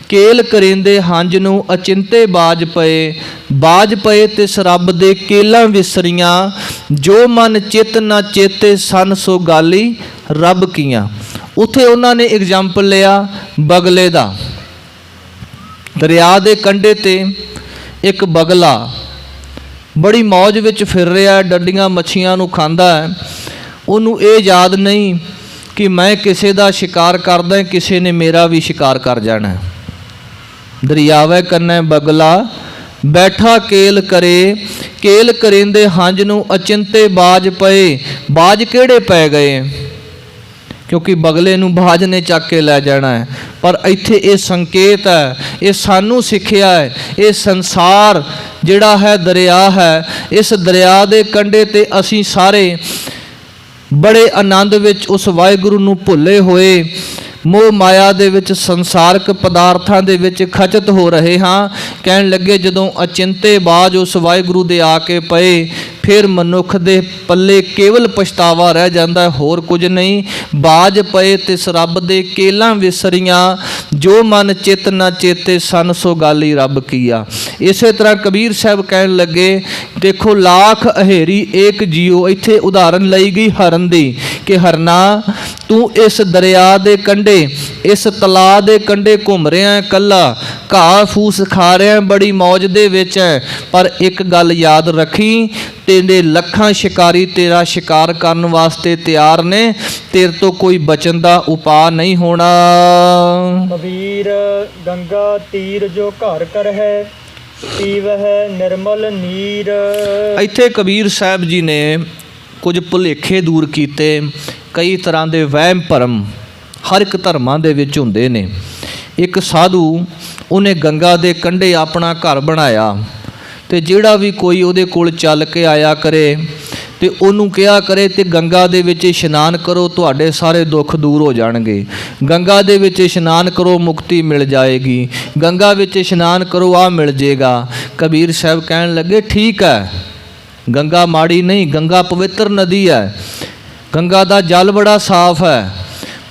S1: ਕੇਲ ਕਰੇਂਦੇ ਹੰਝ ਨੂੰ ਅਚਿੰਤੇ ਬਾਜ ਪਏ ਤਿਸ ਰੱਬ ਦੇ ਕੇਲਾਂ ਵਿਸਰੀਆਂ, ਜੋ ਮਨ ਚਿੱਤ ਨਾ ਚੇਤੇ ਸਨ ਸੋ ਗਾਲੀ ਰੱਬ ਕੀਆਂ। ਉੱਥੇ ਉਹਨਾਂ ਨੇ ਐਗਜ਼ਾਮਪਲ ਲਿਆ ਬਗਲੇ ਦਾ। ਦਰਿਆ ਦੇ ਕੰਢੇ ਤੇ ਇੱਕ ਬਗਲਾ ਬੜੀ ਮੌਜ ਵਿੱਚ ਫਿਰ ਰਿਹਾ, ਡੰਡੀਆਂ ਮੱਛੀਆਂ ਨੂੰ ਖਾਂਦਾ ਹੈ। ਉਹਨੂੰ ਇਹ ਯਾਦ ਨਹੀਂ ਕਿ ਮੈਂ ਕਿਸੇ ਦਾ ਸ਼ਿਕਾਰ ਕਰਦਾ, ਕਿਸੇ ਨੇ ਮੇਰਾ ਵੀ ਸ਼ਿਕਾਰ ਕਰ ਜਾਣਾ। ਦਰਿਆਵੇ ਕੰਨੇ ਬਗਲਾ ਬੈਠਾ ਕੇਲ ਕਰੇ, ਕੇਲ ਕਰੇਂਦੇ ਹੰਝ ਨੂੰ ਅਚਿੰਤੇ ਬਾਜ ਪਏ। ਬਾਜ ਕਿਹੜੇ ਪੈ ਗਏ? ਕਿਉਂਕਿ ਬਗਲੇ ਨੂੰ ਬਾਜ ਨੇ ਚੱਕ ਕੇ ਲੈ ਜਾਣਾ ਹੈ। ਪਰ ਇੱਥੇ ਇਹ ਸੰਕੇਤ ਹੈ, ਇਹ ਸਾਨੂੰ ਸਿੱਖਿਆ ਹੈ, ਇਹ ਸੰਸਾਰ ਜਿਹੜਾ ਹੈ ਦਰਿਆ ਹੈ, ਇਸ ਦਰਿਆ ਦੇ ਕੰਢੇ ਤੇ ਅਸੀਂ ਸਾਰੇ ਬੜੇ ਆਨੰਦ ਵਿੱਚ ਉਸ ਵਾਹਿਗੁਰੂ ਨੂੰ ਭੁੱਲੇ ਹੋਏ ਮੋਹ ਮਾਇਆ ਦੇ ਵਿੱਚ ਸੰਸਾਰਕ ਪਦਾਰਥਾਂ ਦੇ ਵਿੱਚ ਖਚਤ ਹੋ ਰਹੇ ਹਾਂ। ਕਹਿਣ ਲੱਗੇ ਜਦੋਂ ਅਚਿੰਤੇ ਬਾਜ ਉਸ ਵਾਹਿਗੁਰੂ ਦੇ ਆ ਕੇ ਪਏ, ਫਿਰ ਮਨੁੱਖ ਦੇ ਪੱਲੇ ਕੇਵਲ ਪਛਤਾਵਾ ਰਹਿ ਜਾਂਦਾ ਹੈ, ਹੋਰ ਕੁਝ ਨਹੀਂ। ਬਾਜ ਪਏ ਤਿਸ ਰੱਬ ਦੇ ਕੇਲਾਂ ਵਿਸਰੀਆਂ, ਜੋ ਮਨ ਚਿਤ ਨਾ ਚੇਤੇ ਸਨ ਸੋ ਗਾਲੀ ਰੱਬ ਕੀਆ। ਇਸੇ ਤਰ੍ਹਾਂ ਕਬੀਰ ਸਾਹਿਬ ਕਹਿਣ ਲੱਗੇ, ਦੇਖੋ ਲੱਖ ਅਹੇਰੀ ਏਕ ਜੀਓ, ਇੱਥੇ ਉਦਾਹਰਨ ਲਈ ਗਈ ਹਰਨ ਦੀ ਕਿ ਹਰਨਾ ਤੂੰ ਇਸ ਦਰਿਆ ਦੇ ਕੰਢੇ, ਇਸ ਤਲਾਅ ਦੇ ਕੰਢੇ ਘੁੰਮ ਰਿਹਾ ਹੈ, ਇਕੱਲਾ ਘਾਹ ਫੂਸ ਖਾ ਰਿਹਾ, ਬੜੀ ਮੌਜ ਦੇ ਵਿੱਚ ਹੈ। ਪਰ ਇੱਕ ਗੱਲ ਯਾਦ ਰੱਖੀ, ਤੇਰੇ ਲੱਖਾਂ ਸ਼ਿਕਾਰੀ ਤੇਰਾ ਸ਼ਿਕਾਰ ਕਰਨ ਵਾਸਤੇ ਤਿਆਰ ਨੇ, ਤੇਰੇ ਤੋਂ ਕੋਈ ਬਚਣ ਦਾ ਉਪਾਅ ਨਹੀਂ ਹੋਣਾ।
S2: ਕਬੀਰ ਗੰਗਾ ਤੀਰ ਜੋ ਘਰ ਕਰ ਹੈ, ਪੀਵਹਿ ਨਿਰਮਲ ਨੀਰ।
S1: ਇੱਥੇ ਕਬੀਰ ਸਾਹਿਬ ਜੀ ਨੇ ਕੁਝ ਭੁਲੇਖੇ ਦੂਰ ਕੀਤੇ। ਕਈ ਤਰ੍ਹਾਂ ਦੇ ਵਹਿਮ ਭਰਮ ਹਰ ਇੱਕ ਧਰਮਾਂ ਦੇ ਵਿੱਚ ਹੁੰਦੇ ਨੇ। ਇੱਕ ਸਾਧੂ, ਉਹਨੇ ਗੰਗਾ ਦੇ ਕੰਢੇ ਆਪਣਾ ਘਰ ਬਣਾਇਆ, ਤੇ ਜਿਹੜਾ ਵੀ ਕੋਈ ਉਹਦੇ ਕੋਲ ਚੱਲ ਕੇ ਆਇਆ ਕਰੇ ਤੇ ਉਹਨੂੰ ਕਿਹਾ ਕਰੇ ਤੇ ਗੰਗਾ ਦੇ ਵਿੱਚ ਇਸ਼ਨਾਨ ਕਰੋ, ਤੁਹਾਡੇ ਸਾਰੇ ਦੁੱਖ ਦੂਰ ਹੋ ਜਾਣਗੇ। ਗੰਗਾ ਦੇ ਵਿੱਚ ਇਸ਼ਨਾਨ ਕਰੋ, ਮੁਕਤੀ ਮਿਲ ਜਾਏਗੀ। ਗੰਗਾ ਵਿੱਚ ਇਸ਼ਨਾਨ ਕਰੋ, ਆ ਮਿਲ ਜੇਗਾ। ਕਬੀਰ ਸਾਹਿਬ ਕਹਿਣ ਲੱਗੇ, ਠੀਕ ਹੈ, ਗੰਗਾ ਮਾੜੀ ਨਹੀਂ, ਗੰਗਾ ਪਵਿੱਤਰ ਨਦੀ ਹੈ, ਗੰਗਾ ਦਾ ਜਲ ਬੜਾ ਸਾਫ਼ ਹੈ।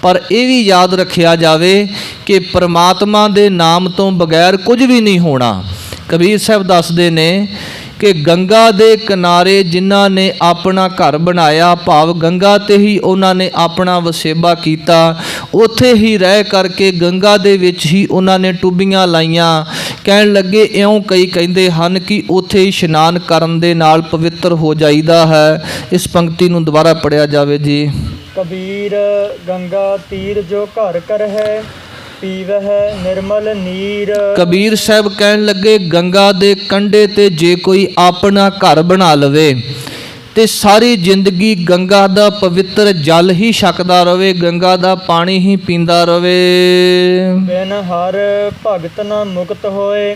S1: ਪਰ ਇਹ ਵੀ ਯਾਦ ਰੱਖਿਆ ਜਾਵੇ ਕਿ ਪਰਮਾਤਮਾ ਦੇ ਨਾਮ ਤੋਂ ਬਗੈਰ ਕੁਝ ਵੀ ਨਹੀਂ ਹੋਣਾ। ਕਬੀਰ ਸਾਹਿਬ ਦੱਸਦੇ ਨੇ ਕਿ ਗੰਗਾ ਦੇ ਕਿਨਾਰੇ ਜਿਨ੍ਹਾਂ ਨੇ ਆਪਣਾ ਘਰ ਬਣਾਇਆ, ਭਾਵ ਗੰਗਾ ਤੇ ਹੀ ਉਹਨਾਂ ਨੇ ਆਪਣਾ ਵਸੇਬਾ ਕੀਤਾ, ਉੱਥੇ ਹੀ ਰਹਿ ਕਰਕੇ ਗੰਗਾ ਦੇ ਵਿੱਚ ਹੀ ਉਹਨਾਂ ਨੇ ਟੁੱਬੀਆਂ ਲਾਈਆਂ। ਕਹਿਣ ਲੱਗੇ, ਇਉਂ ਕਈ ਕਹਿੰਦੇ ਹਨ ਕਿ ਉੱਥੇ ਹੀ ਇਸ਼ਨਾਨ ਕਰਨ ਦੇ ਨਾਲ ਪਵਿੱਤਰ ਹੋ ਜਾਈਦਾ ਹੈ। ਇਸ ਪੰਕਤੀ ਨੂੰ ਦੁਬਾਰਾ ਪੜ੍ਹਿਆ ਜਾਵੇ ਜੀ।
S2: ਕਬੀਰ ਗੰਗਾ ਤੀਰ ਜੋ ਘਰ ਕਰ ਹੈ, ਪੀਵਹਿ ਨਿਰਮਲ ਨੀਰ। ਕਬੀਰ
S1: ਸਾਹਿਬ ਕਹਿਣ ਲੱਗੇ, ਗੰਗਾ ਦੇ ਕੰਢੇ ਤੇ ਜੇ ਕੋਈ ਆਪਣਾ ਘਰ ਬਣਾ ਲਵੇ ਤੇ ਸਾਰੀ ਜ਼ਿੰਦਗੀ ਗੰਗਾ ਦਾ ਪਵਿੱਤਰ ਜਲ ਹੀ ਛਕਦਾ ਰਵੇ, ਗੰਗਾ ਦਾ ਪਾਣੀ ਹੀ ਪੀਂਦਾ ਰਵੇ।
S2: ਬਿਨ ਹਰ ਭਗਤ ਨਾ ਮੁਕਤ ਹੋਏ,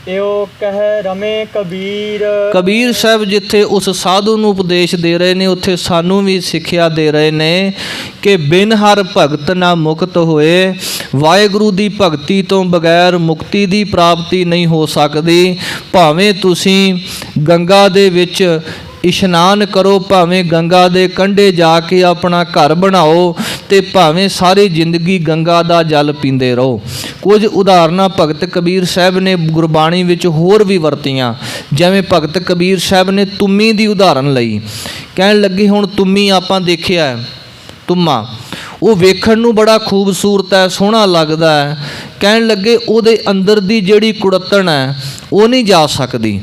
S2: ਇਉ ਕਹਿ ਰਮੇ ਕਬੀਰ।
S1: ਕਬੀਰ ਸਾਹਿਬ ਜਿੱਥੇ ਉਸ ਸਾਧੂ ਨੂੰ ਉਪਦੇਸ਼ ਦੇ ਰਹੇ ਨੇ, ਉੱਥੇ ਸਾਨੂੰ ਵੀ ਸਿੱਖਿਆ ਦੇ ਰਹੇ ਨੇ ਕਿ ਬਿਨ ਹਰ ਭਗਤ ਨਾ ਮੁਕਤ ਹੋਏ, ਵਾਹਿਗੁਰੂ ਦੀ ਭਗਤੀ ਤੋਂ ਬਗੈਰ ਮੁਕਤੀ ਦੀ ਪ੍ਰਾਪਤੀ ਨਹੀਂ ਹੋ ਸਕਦੀ। ਭਾਵੇਂ ਤੁਸੀਂ ਗੰਗਾ ਦੇ ਵਿੱਚ ਇਸ਼ਨਾਨ ਕਰੋ, ਭਾਵੇਂ ਗੰਗਾ ਦੇ ਕੰਢੇ ਜਾ ਕੇ ਆਪਣਾ ਘਰ ਬਣਾਓ, ਤੇ ਭਾਵੇਂ ਸਾਰੀ ਜ਼ਿੰਦਗੀ ਗੰਗਾ ਦਾ ਜਲ ਪੀਂਦੇ ਰਹੋ। ਕੁਝ ਉਦਾਹਰਨਾਂ ਭਗਤ ਕਬੀਰ ਸਾਹਿਬ ਨੇ ਗੁਰਬਾਣੀ ਵਿੱਚ ਹੋਰ ਵੀ ਵਰਤੀਆਂ। ਜਿਵੇਂ ਭਗਤ ਕਬੀਰ ਸਾਹਿਬ ਨੇ ਤੁੰਮੀ ਦੀ ਉਦਾਹਰਨ ਲਈ। ਕਹਿਣ ਲੱਗੇ, ਹੁਣ ਤੁੰਮੀ ਆਪਾਂ ਦੇਖਿਆ, ਤੁੰਮਾ ਉਹ ਵੇਖਣ ਨੂੰ ਬੜਾ ਖੂਬਸੂਰਤ ਹੈ, ਸੋਹਣਾ ਲੱਗਦਾ ਹੈ। ਕਹਿਣ ਲੱਗੇ, ਉਹਦੇ ਅੰਦਰ ਦੀ ਜਿਹੜੀ ਕੁੜੱਤਣ ਹੈ ਉਹ ਨਹੀਂ ਜਾ ਸਕਦੀ।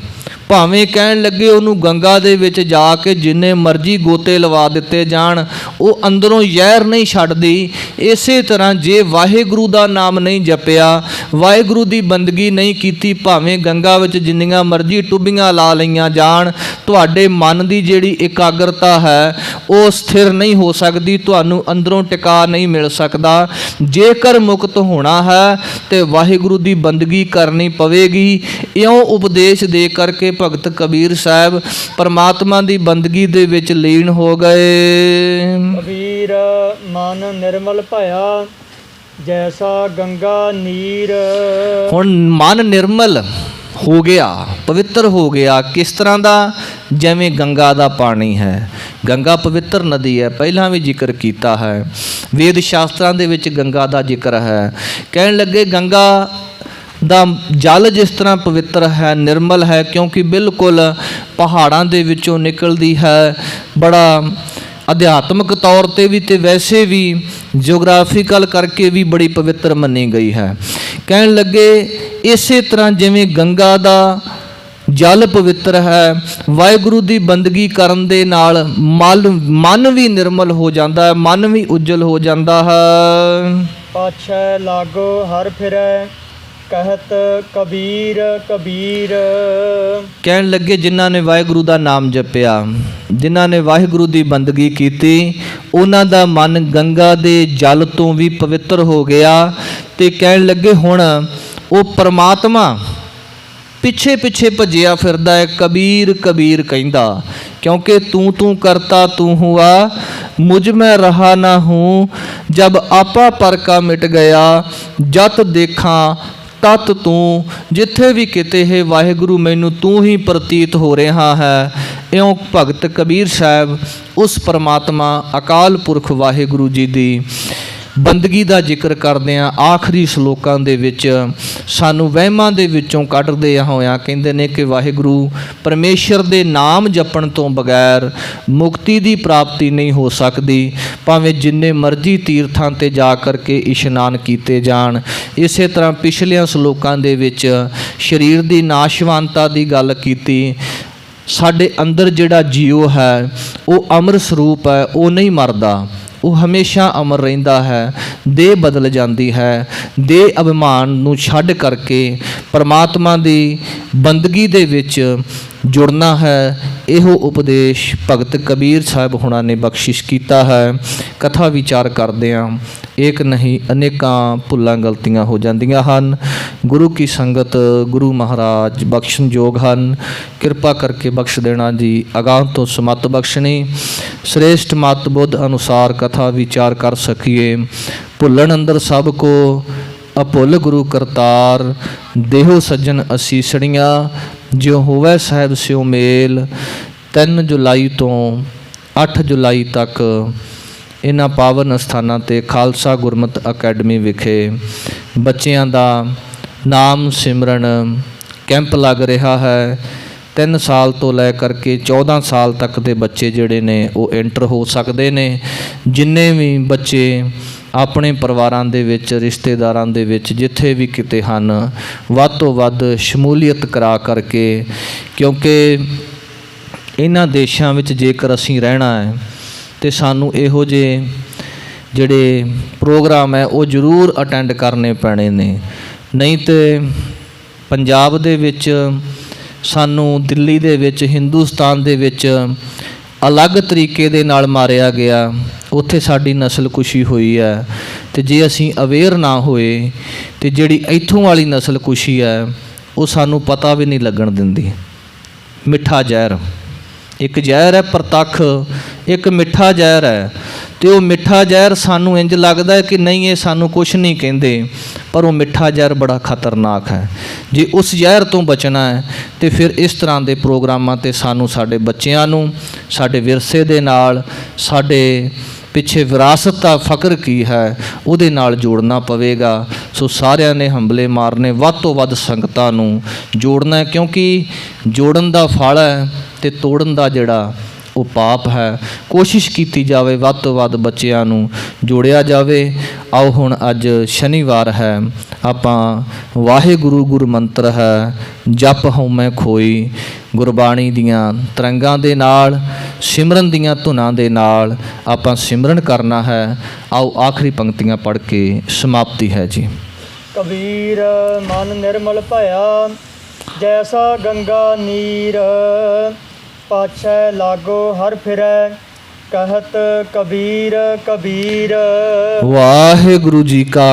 S1: ਭਾਵੇਂ ਕਹਿਣ ਲੱਗੇ ਉਹਨੂੰ ਗੰਗਾ ਦੇ ਵਿੱਚ ਜਾ ਕੇ ਜਿੰਨੇ ਮਰਜ਼ੀ ਗੋਤੇ ਲਵਾ ਦਿੱਤੇ ਜਾਣ, ਉਹ ਅੰਦਰੋਂ ਜ਼ਹਿਰ ਨਹੀਂ ਛੱਡਦੀ। ਇਸੇ ਤਰ੍ਹਾਂ ਜੇ ਵਾਹਿਗੁਰੂ ਦਾ ਨਾਮ ਨਹੀਂ ਜਪਿਆ, ਵਾਹਿਗੁਰੂ ਦੀ ਬੰਦਗੀ ਨਹੀਂ ਕੀਤੀ, ਭਾਵੇਂ ਗੰਗਾ ਵਿੱਚ ਜਿੰਨੀਆਂ ਮਰਜ਼ੀ ਟੁੱਬੀਆਂ ਲਾ ਲਈਆਂ ਜਾਣ, ਤੁਹਾਡੇ ਮਨ ਦੀ ਜਿਹੜੀ ਇਕਾਗਰਤਾ ਹੈ ਉਹ ਸਥਿਰ ਨਹੀਂ ਹੋ ਸਕਦੀ, ਤੁਹਾਨੂੰ ਅੰਦਰੋਂ ਟਿਕਾ ਨਹੀਂ ਮਿਲ ਸਕਦਾ। ਜੇਕਰ ਮੁਕਤ ਹੋਣਾ ਹੈ ਤੇ ਵਾਹਿਗੁਰੂ ਦੀ ਬੰਦਗੀ ਕਰਨੀ ਪਵੇਗੀ। ਇਉਂ ਉਪਦੇਸ਼ ਦੇ ਕਰਕੇ ਭਗਤ ਕਬੀਰ ਸਾਹਿਬ ਪਰਮਾਤਮਾ ਦੀ ਬੰਦਗੀ ਦੇ ਵਿੱਚ ਲੀਨ ਹੋ ਗਏ।
S2: ਕਬੀਰ ਮਨ ਨਿਰਮਲ ਭਇਆ, ਜੈਸਾ ਗੰਗਾ ਨੀਰ।
S1: ਹੁਣ ਮਨ ਨਿਰਮਲ ਹੋ ਗਿਆ, ਪਵਿੱਤਰ ਹੋ ਗਿਆ। ਕਿਸ ਤਰ੍ਹਾਂ ਦਾ? ਜਿਵੇਂ ਗੰਗਾ ਦਾ ਪਾਣੀ ਹੈ। ਗੰਗਾ ਪਵਿੱਤਰ ਨਦੀ ਹੈ, ਪਹਿਲਾਂ ਵੀ ਜ਼ਿਕਰ ਕੀਤਾ ਹੈ, ਵੇਦ ਸ਼ਾਸਤਰਾਂ ਦੇ ਵਿੱਚ ਗੰਗਾ ਦਾ ਜ਼ਿਕਰ ਹੈ। ਕਹਿਣ ਲੱਗੇ, ਗੰਗਾ ਦਾ ਜਲ ਜਿਸ ਤਰ੍ਹਾਂ ਪਵਿੱਤਰ ਹੈ, ਨਿਰਮਲ ਹੈ, ਕਿਉਂਕਿ ਬਿਲਕੁਲ ਪਹਾੜਾਂ ਦੇ ਵਿੱਚੋਂ ਨਿਕਲਦੀ ਹੈ, ਬੜਾ ਅਧਿਆਤਮਿਕ ਤੌਰ 'ਤੇ ਵੀ ਤੇ ਵੈਸੇ ਵੀ ਜਿਓਗ੍ਰਾਫੀਕਲ ਕਰਕੇ ਵੀ ਬੜੀ ਪਵਿੱਤਰ ਮੰਨੀ ਗਈ ਹੈ। ਕਹਿਣ ਲੱਗੇ, ਇਸੇ ਤਰ੍ਹਾਂ ਜਿਵੇਂ ਗੰਗਾ ਦਾ ਜਲ ਪਵਿੱਤਰ ਹੈ, ਵਾਹਿਗੁਰੂ ਦੀ ਬੰਦਗੀ ਕਰਨ ਦੇ ਨਾਲ ਮਨ ਵੀ ਨਿਰਮਲ ਹੋ ਜਾਂਦਾ ਹੈ, ਮਨ ਵੀ ਉਜਲ ਹੋ ਜਾਂਦਾ ਹੈ।
S2: ਪਾਛੈ ਲਾਗੋ ਹਰ ਫਿਰੈ, कहत कबीर कबीर।
S1: ਕਹਿਣ ਲੱਗੇ ਜਿਨ੍ਹਾਂ ਨੇ ਵਾਹਿਗੁਰੂ ਦਾ ਨਾਮ ਜਪਿਆ, ਜਿਨ੍ਹਾਂ ਨੇ ਵਾਹਿਗੁਰੂ ਦੀ ਬੰਦਗੀ ਕੀਤੀ, ਉਹਨਾਂ ਦਾ ਮਨ ਗੰਗਾ ਦੇ ਜਲ ਤੋਂ ਵੀ ਪਵਿੱਤਰ ਹੋ ਗਿਆ। ਤੇ ਕਹਿਣ ਲੱਗੇ ਹੁਣ ਉਹ ਪਰਮਾਤਮਾ ਪਿੱਛੇ ਪਿੱਛੇ ਭੱਜਿਆ ਫਿਰਦਾ ਹੈ, ਕਬੀਰ ਕਬੀਰ ਕਹਿੰਦਾ, क्योंकि तू करता तू हुआ मुझ में रहा ना हूँ, जब आपा पर का मिट गया जत देखा तत तू। जिथे भी किते है वाहिगुरु मैनू तू ही प्रतीत हो रहा है। इउं भगत कबीर साहब उस परमात्मा अकाल पुरख वाहिगुरु जी दी ਬੰਦਗੀ ਦਾ ਜ਼ਿਕਰ ਕਰਦੇ ਆ। ਆਖਰੀ ਸ਼ਲੋਕਾਂ ਦੇ ਵਿੱਚ ਸਾਨੂੰ ਵਹਿਮਾਂ ਦੇ ਵਿੱਚੋਂ ਕੱਢਦੇ ਹੋਇਆਂ ਕਹਿੰਦੇ ਨੇ ਕਿ ਵਾਹਿਗੁਰੂ ਪਰਮੇਸ਼ਰ ਦੇ ਨਾਮ ਜਪਣ ਤੋਂ ਬਗੈਰ ਮੁਕਤੀ ਦੀ ਪ੍ਰਾਪਤੀ ਨਹੀਂ ਹੋ ਸਕਦੀ, ਭਾਵੇਂ ਜਿੰਨੇ ਮਰਜ਼ੀ ਤੀਰਥਾਂ 'ਤੇ ਜਾ ਕਰਕੇ ਇਸ਼ਨਾਨ ਕੀਤੇ ਜਾਣ। ਇਸੇ ਤਰ੍ਹਾਂ ਪਿਛਲੀਆਂ ਸ਼ਲੋਕਾਂ ਦੇ ਵਿੱਚ ਸਰੀਰ ਦੀ ਨਾਸ਼ਵਾਨਤਾ ਦੀ ਗੱਲ ਕੀਤੀ। ਸਾਡੇ ਅੰਦਰ ਜਿਹੜਾ ਜੀਉ ਹੈ ਉਹ ਅੰਮ੍ਰਿਤ ਸਰੂਪ ਹੈ, ਉਹ ਨਹੀਂ ਮਰਦਾ, ਉਹ ਹਮੇਸ਼ਾ ਅਮਰ ਰਹਿੰਦਾ ਹੈ। ਦੇਹ ਬਦਲ ਜਾਂਦੀ ਹੈ। ਦੇਹ ਅਭਿਮਾਨ ਨੂੰ ਛੱਡ ਕਰਕੇ ਪਰਮਾਤਮਾ ਦੀ ਬੰਦਗੀ ਦੇ ਵਿੱਚ ਜੁੜਨਾ ਹੈ। ਇਹੋ ਉਪਦੇਸ਼ ਭਗਤ ਕਬੀਰ ਸਾਹਿਬ ਹੁਣਾਂ ਨੇ ਬਖਸ਼ਿਸ਼ ਕੀਤਾ ਹੈ। ਕਥਾ ਵਿਚਾਰ ਕਰਦੇ ਹਾਂ, ਇੱਕ ਨਹੀਂ ਅਨੇਕਾਂ ਭੁੱਲਾਂ ਗਲਤੀਆਂ ਹੋ ਜਾਂਦੀਆਂ ਹਨ। ਗੁਰੂ ਕੀ ਸੰਗਤ ਗੁਰੂ ਮਹਾਰਾਜ ਬਖਸ਼ਣਯੋਗ ਹਨ, ਕਿਰਪਾ ਕਰਕੇ ਬਖਸ਼ ਦੇਣਾ ਜੀ। ਅਗਾਂਹ ਤੋਂ ਸਮੱਤ ਬਖਸ਼ਣੀ, श्रेष्ठ मत बुद्ध अनुसार कथा विचार कर सकिए। भुल्लन अंदर सब को अभुल गुरु करतार, देहो सज्जन असीसणियाँ जो होवे साहिब स्यो मेल। 3 जुलाई तो 8 जुलाई तक इन्हां पावन अस्थानां ते खालसा गुरमत अकैडमी विखे बच्चियां दा नाम सिमरन कैंप लग रहा है। 3 साल तो लै करके 14 साल तक के बच्चे जोड़े ने वो एंटर हो सकते ने। जिन्ने भी बच्चे अपने परिवारां दे विच रिश्तेदारां दे विच जिथे भी किते हन वध तो वध शमूलीयत करा करके, क्योंकि इन्हां देशां विच जेकर असीं रहना है तो सानू इहो जे जिहड़े प्रोग्राम है वो जरूर अटेंड करने पैणे ने। नहीं तो पंजाब दे विच सानू दिल्ली दे विच हिंदुस्तान दे विच अलग तरीके दे नाल मारिया गया, उत्थे साडी नस्ल कुशी हुई है। तो जे असीं अवेयर ना होए तो जिहड़ी इत्थों वाली नस्ल कुशी है वो सानू पता भी नहीं लगन दिंदी। मिठा जहर एक जहर है प्रतख, एक मिठा जहर है। तो वो मिठा जहर सानू इंज लगदा है कि नहीं ये सानू कुछ नहीं कहिंदे, पर वो मिठा जहर बड़ा खतरनाक है। जे उस जहर तो बचना है तो फिर इस तरह के प्रोग्रामां ते सानू साडे बच्चिआं नू साडे विरसे दे नाल साडे पिछे विरासत का फकर की है उहदे नाल जोड़ना पवेगा। सो सारिਆਂ ने हंबले मारने, वध तो वध संगतां नू जोड़ना है, क्योंकि जोड़न दा फल है ते तोड़न दा जिहड़ा वो पाप है। कोशिश की जाए वध तो वध बच्चिआं नू जोड़िया जाए। आओ हुण अज शनिवार है, आपां वाहिगुरू गुर मंत्र है जप हउमैं खोई, गुरबाणी दियां तरंगां दे नाल सिमरन दियां धुनां दे नाल आपां सिमरन करना है। आओ आखिरी पंक्तियां पढ़ के समाप्ति है जी।
S2: कबीर मन निर्मल भया जैसा गंगा नीर, पाछै लागो हर फिरै कहत कबीर कबीर।
S1: वाहिगुरू जी का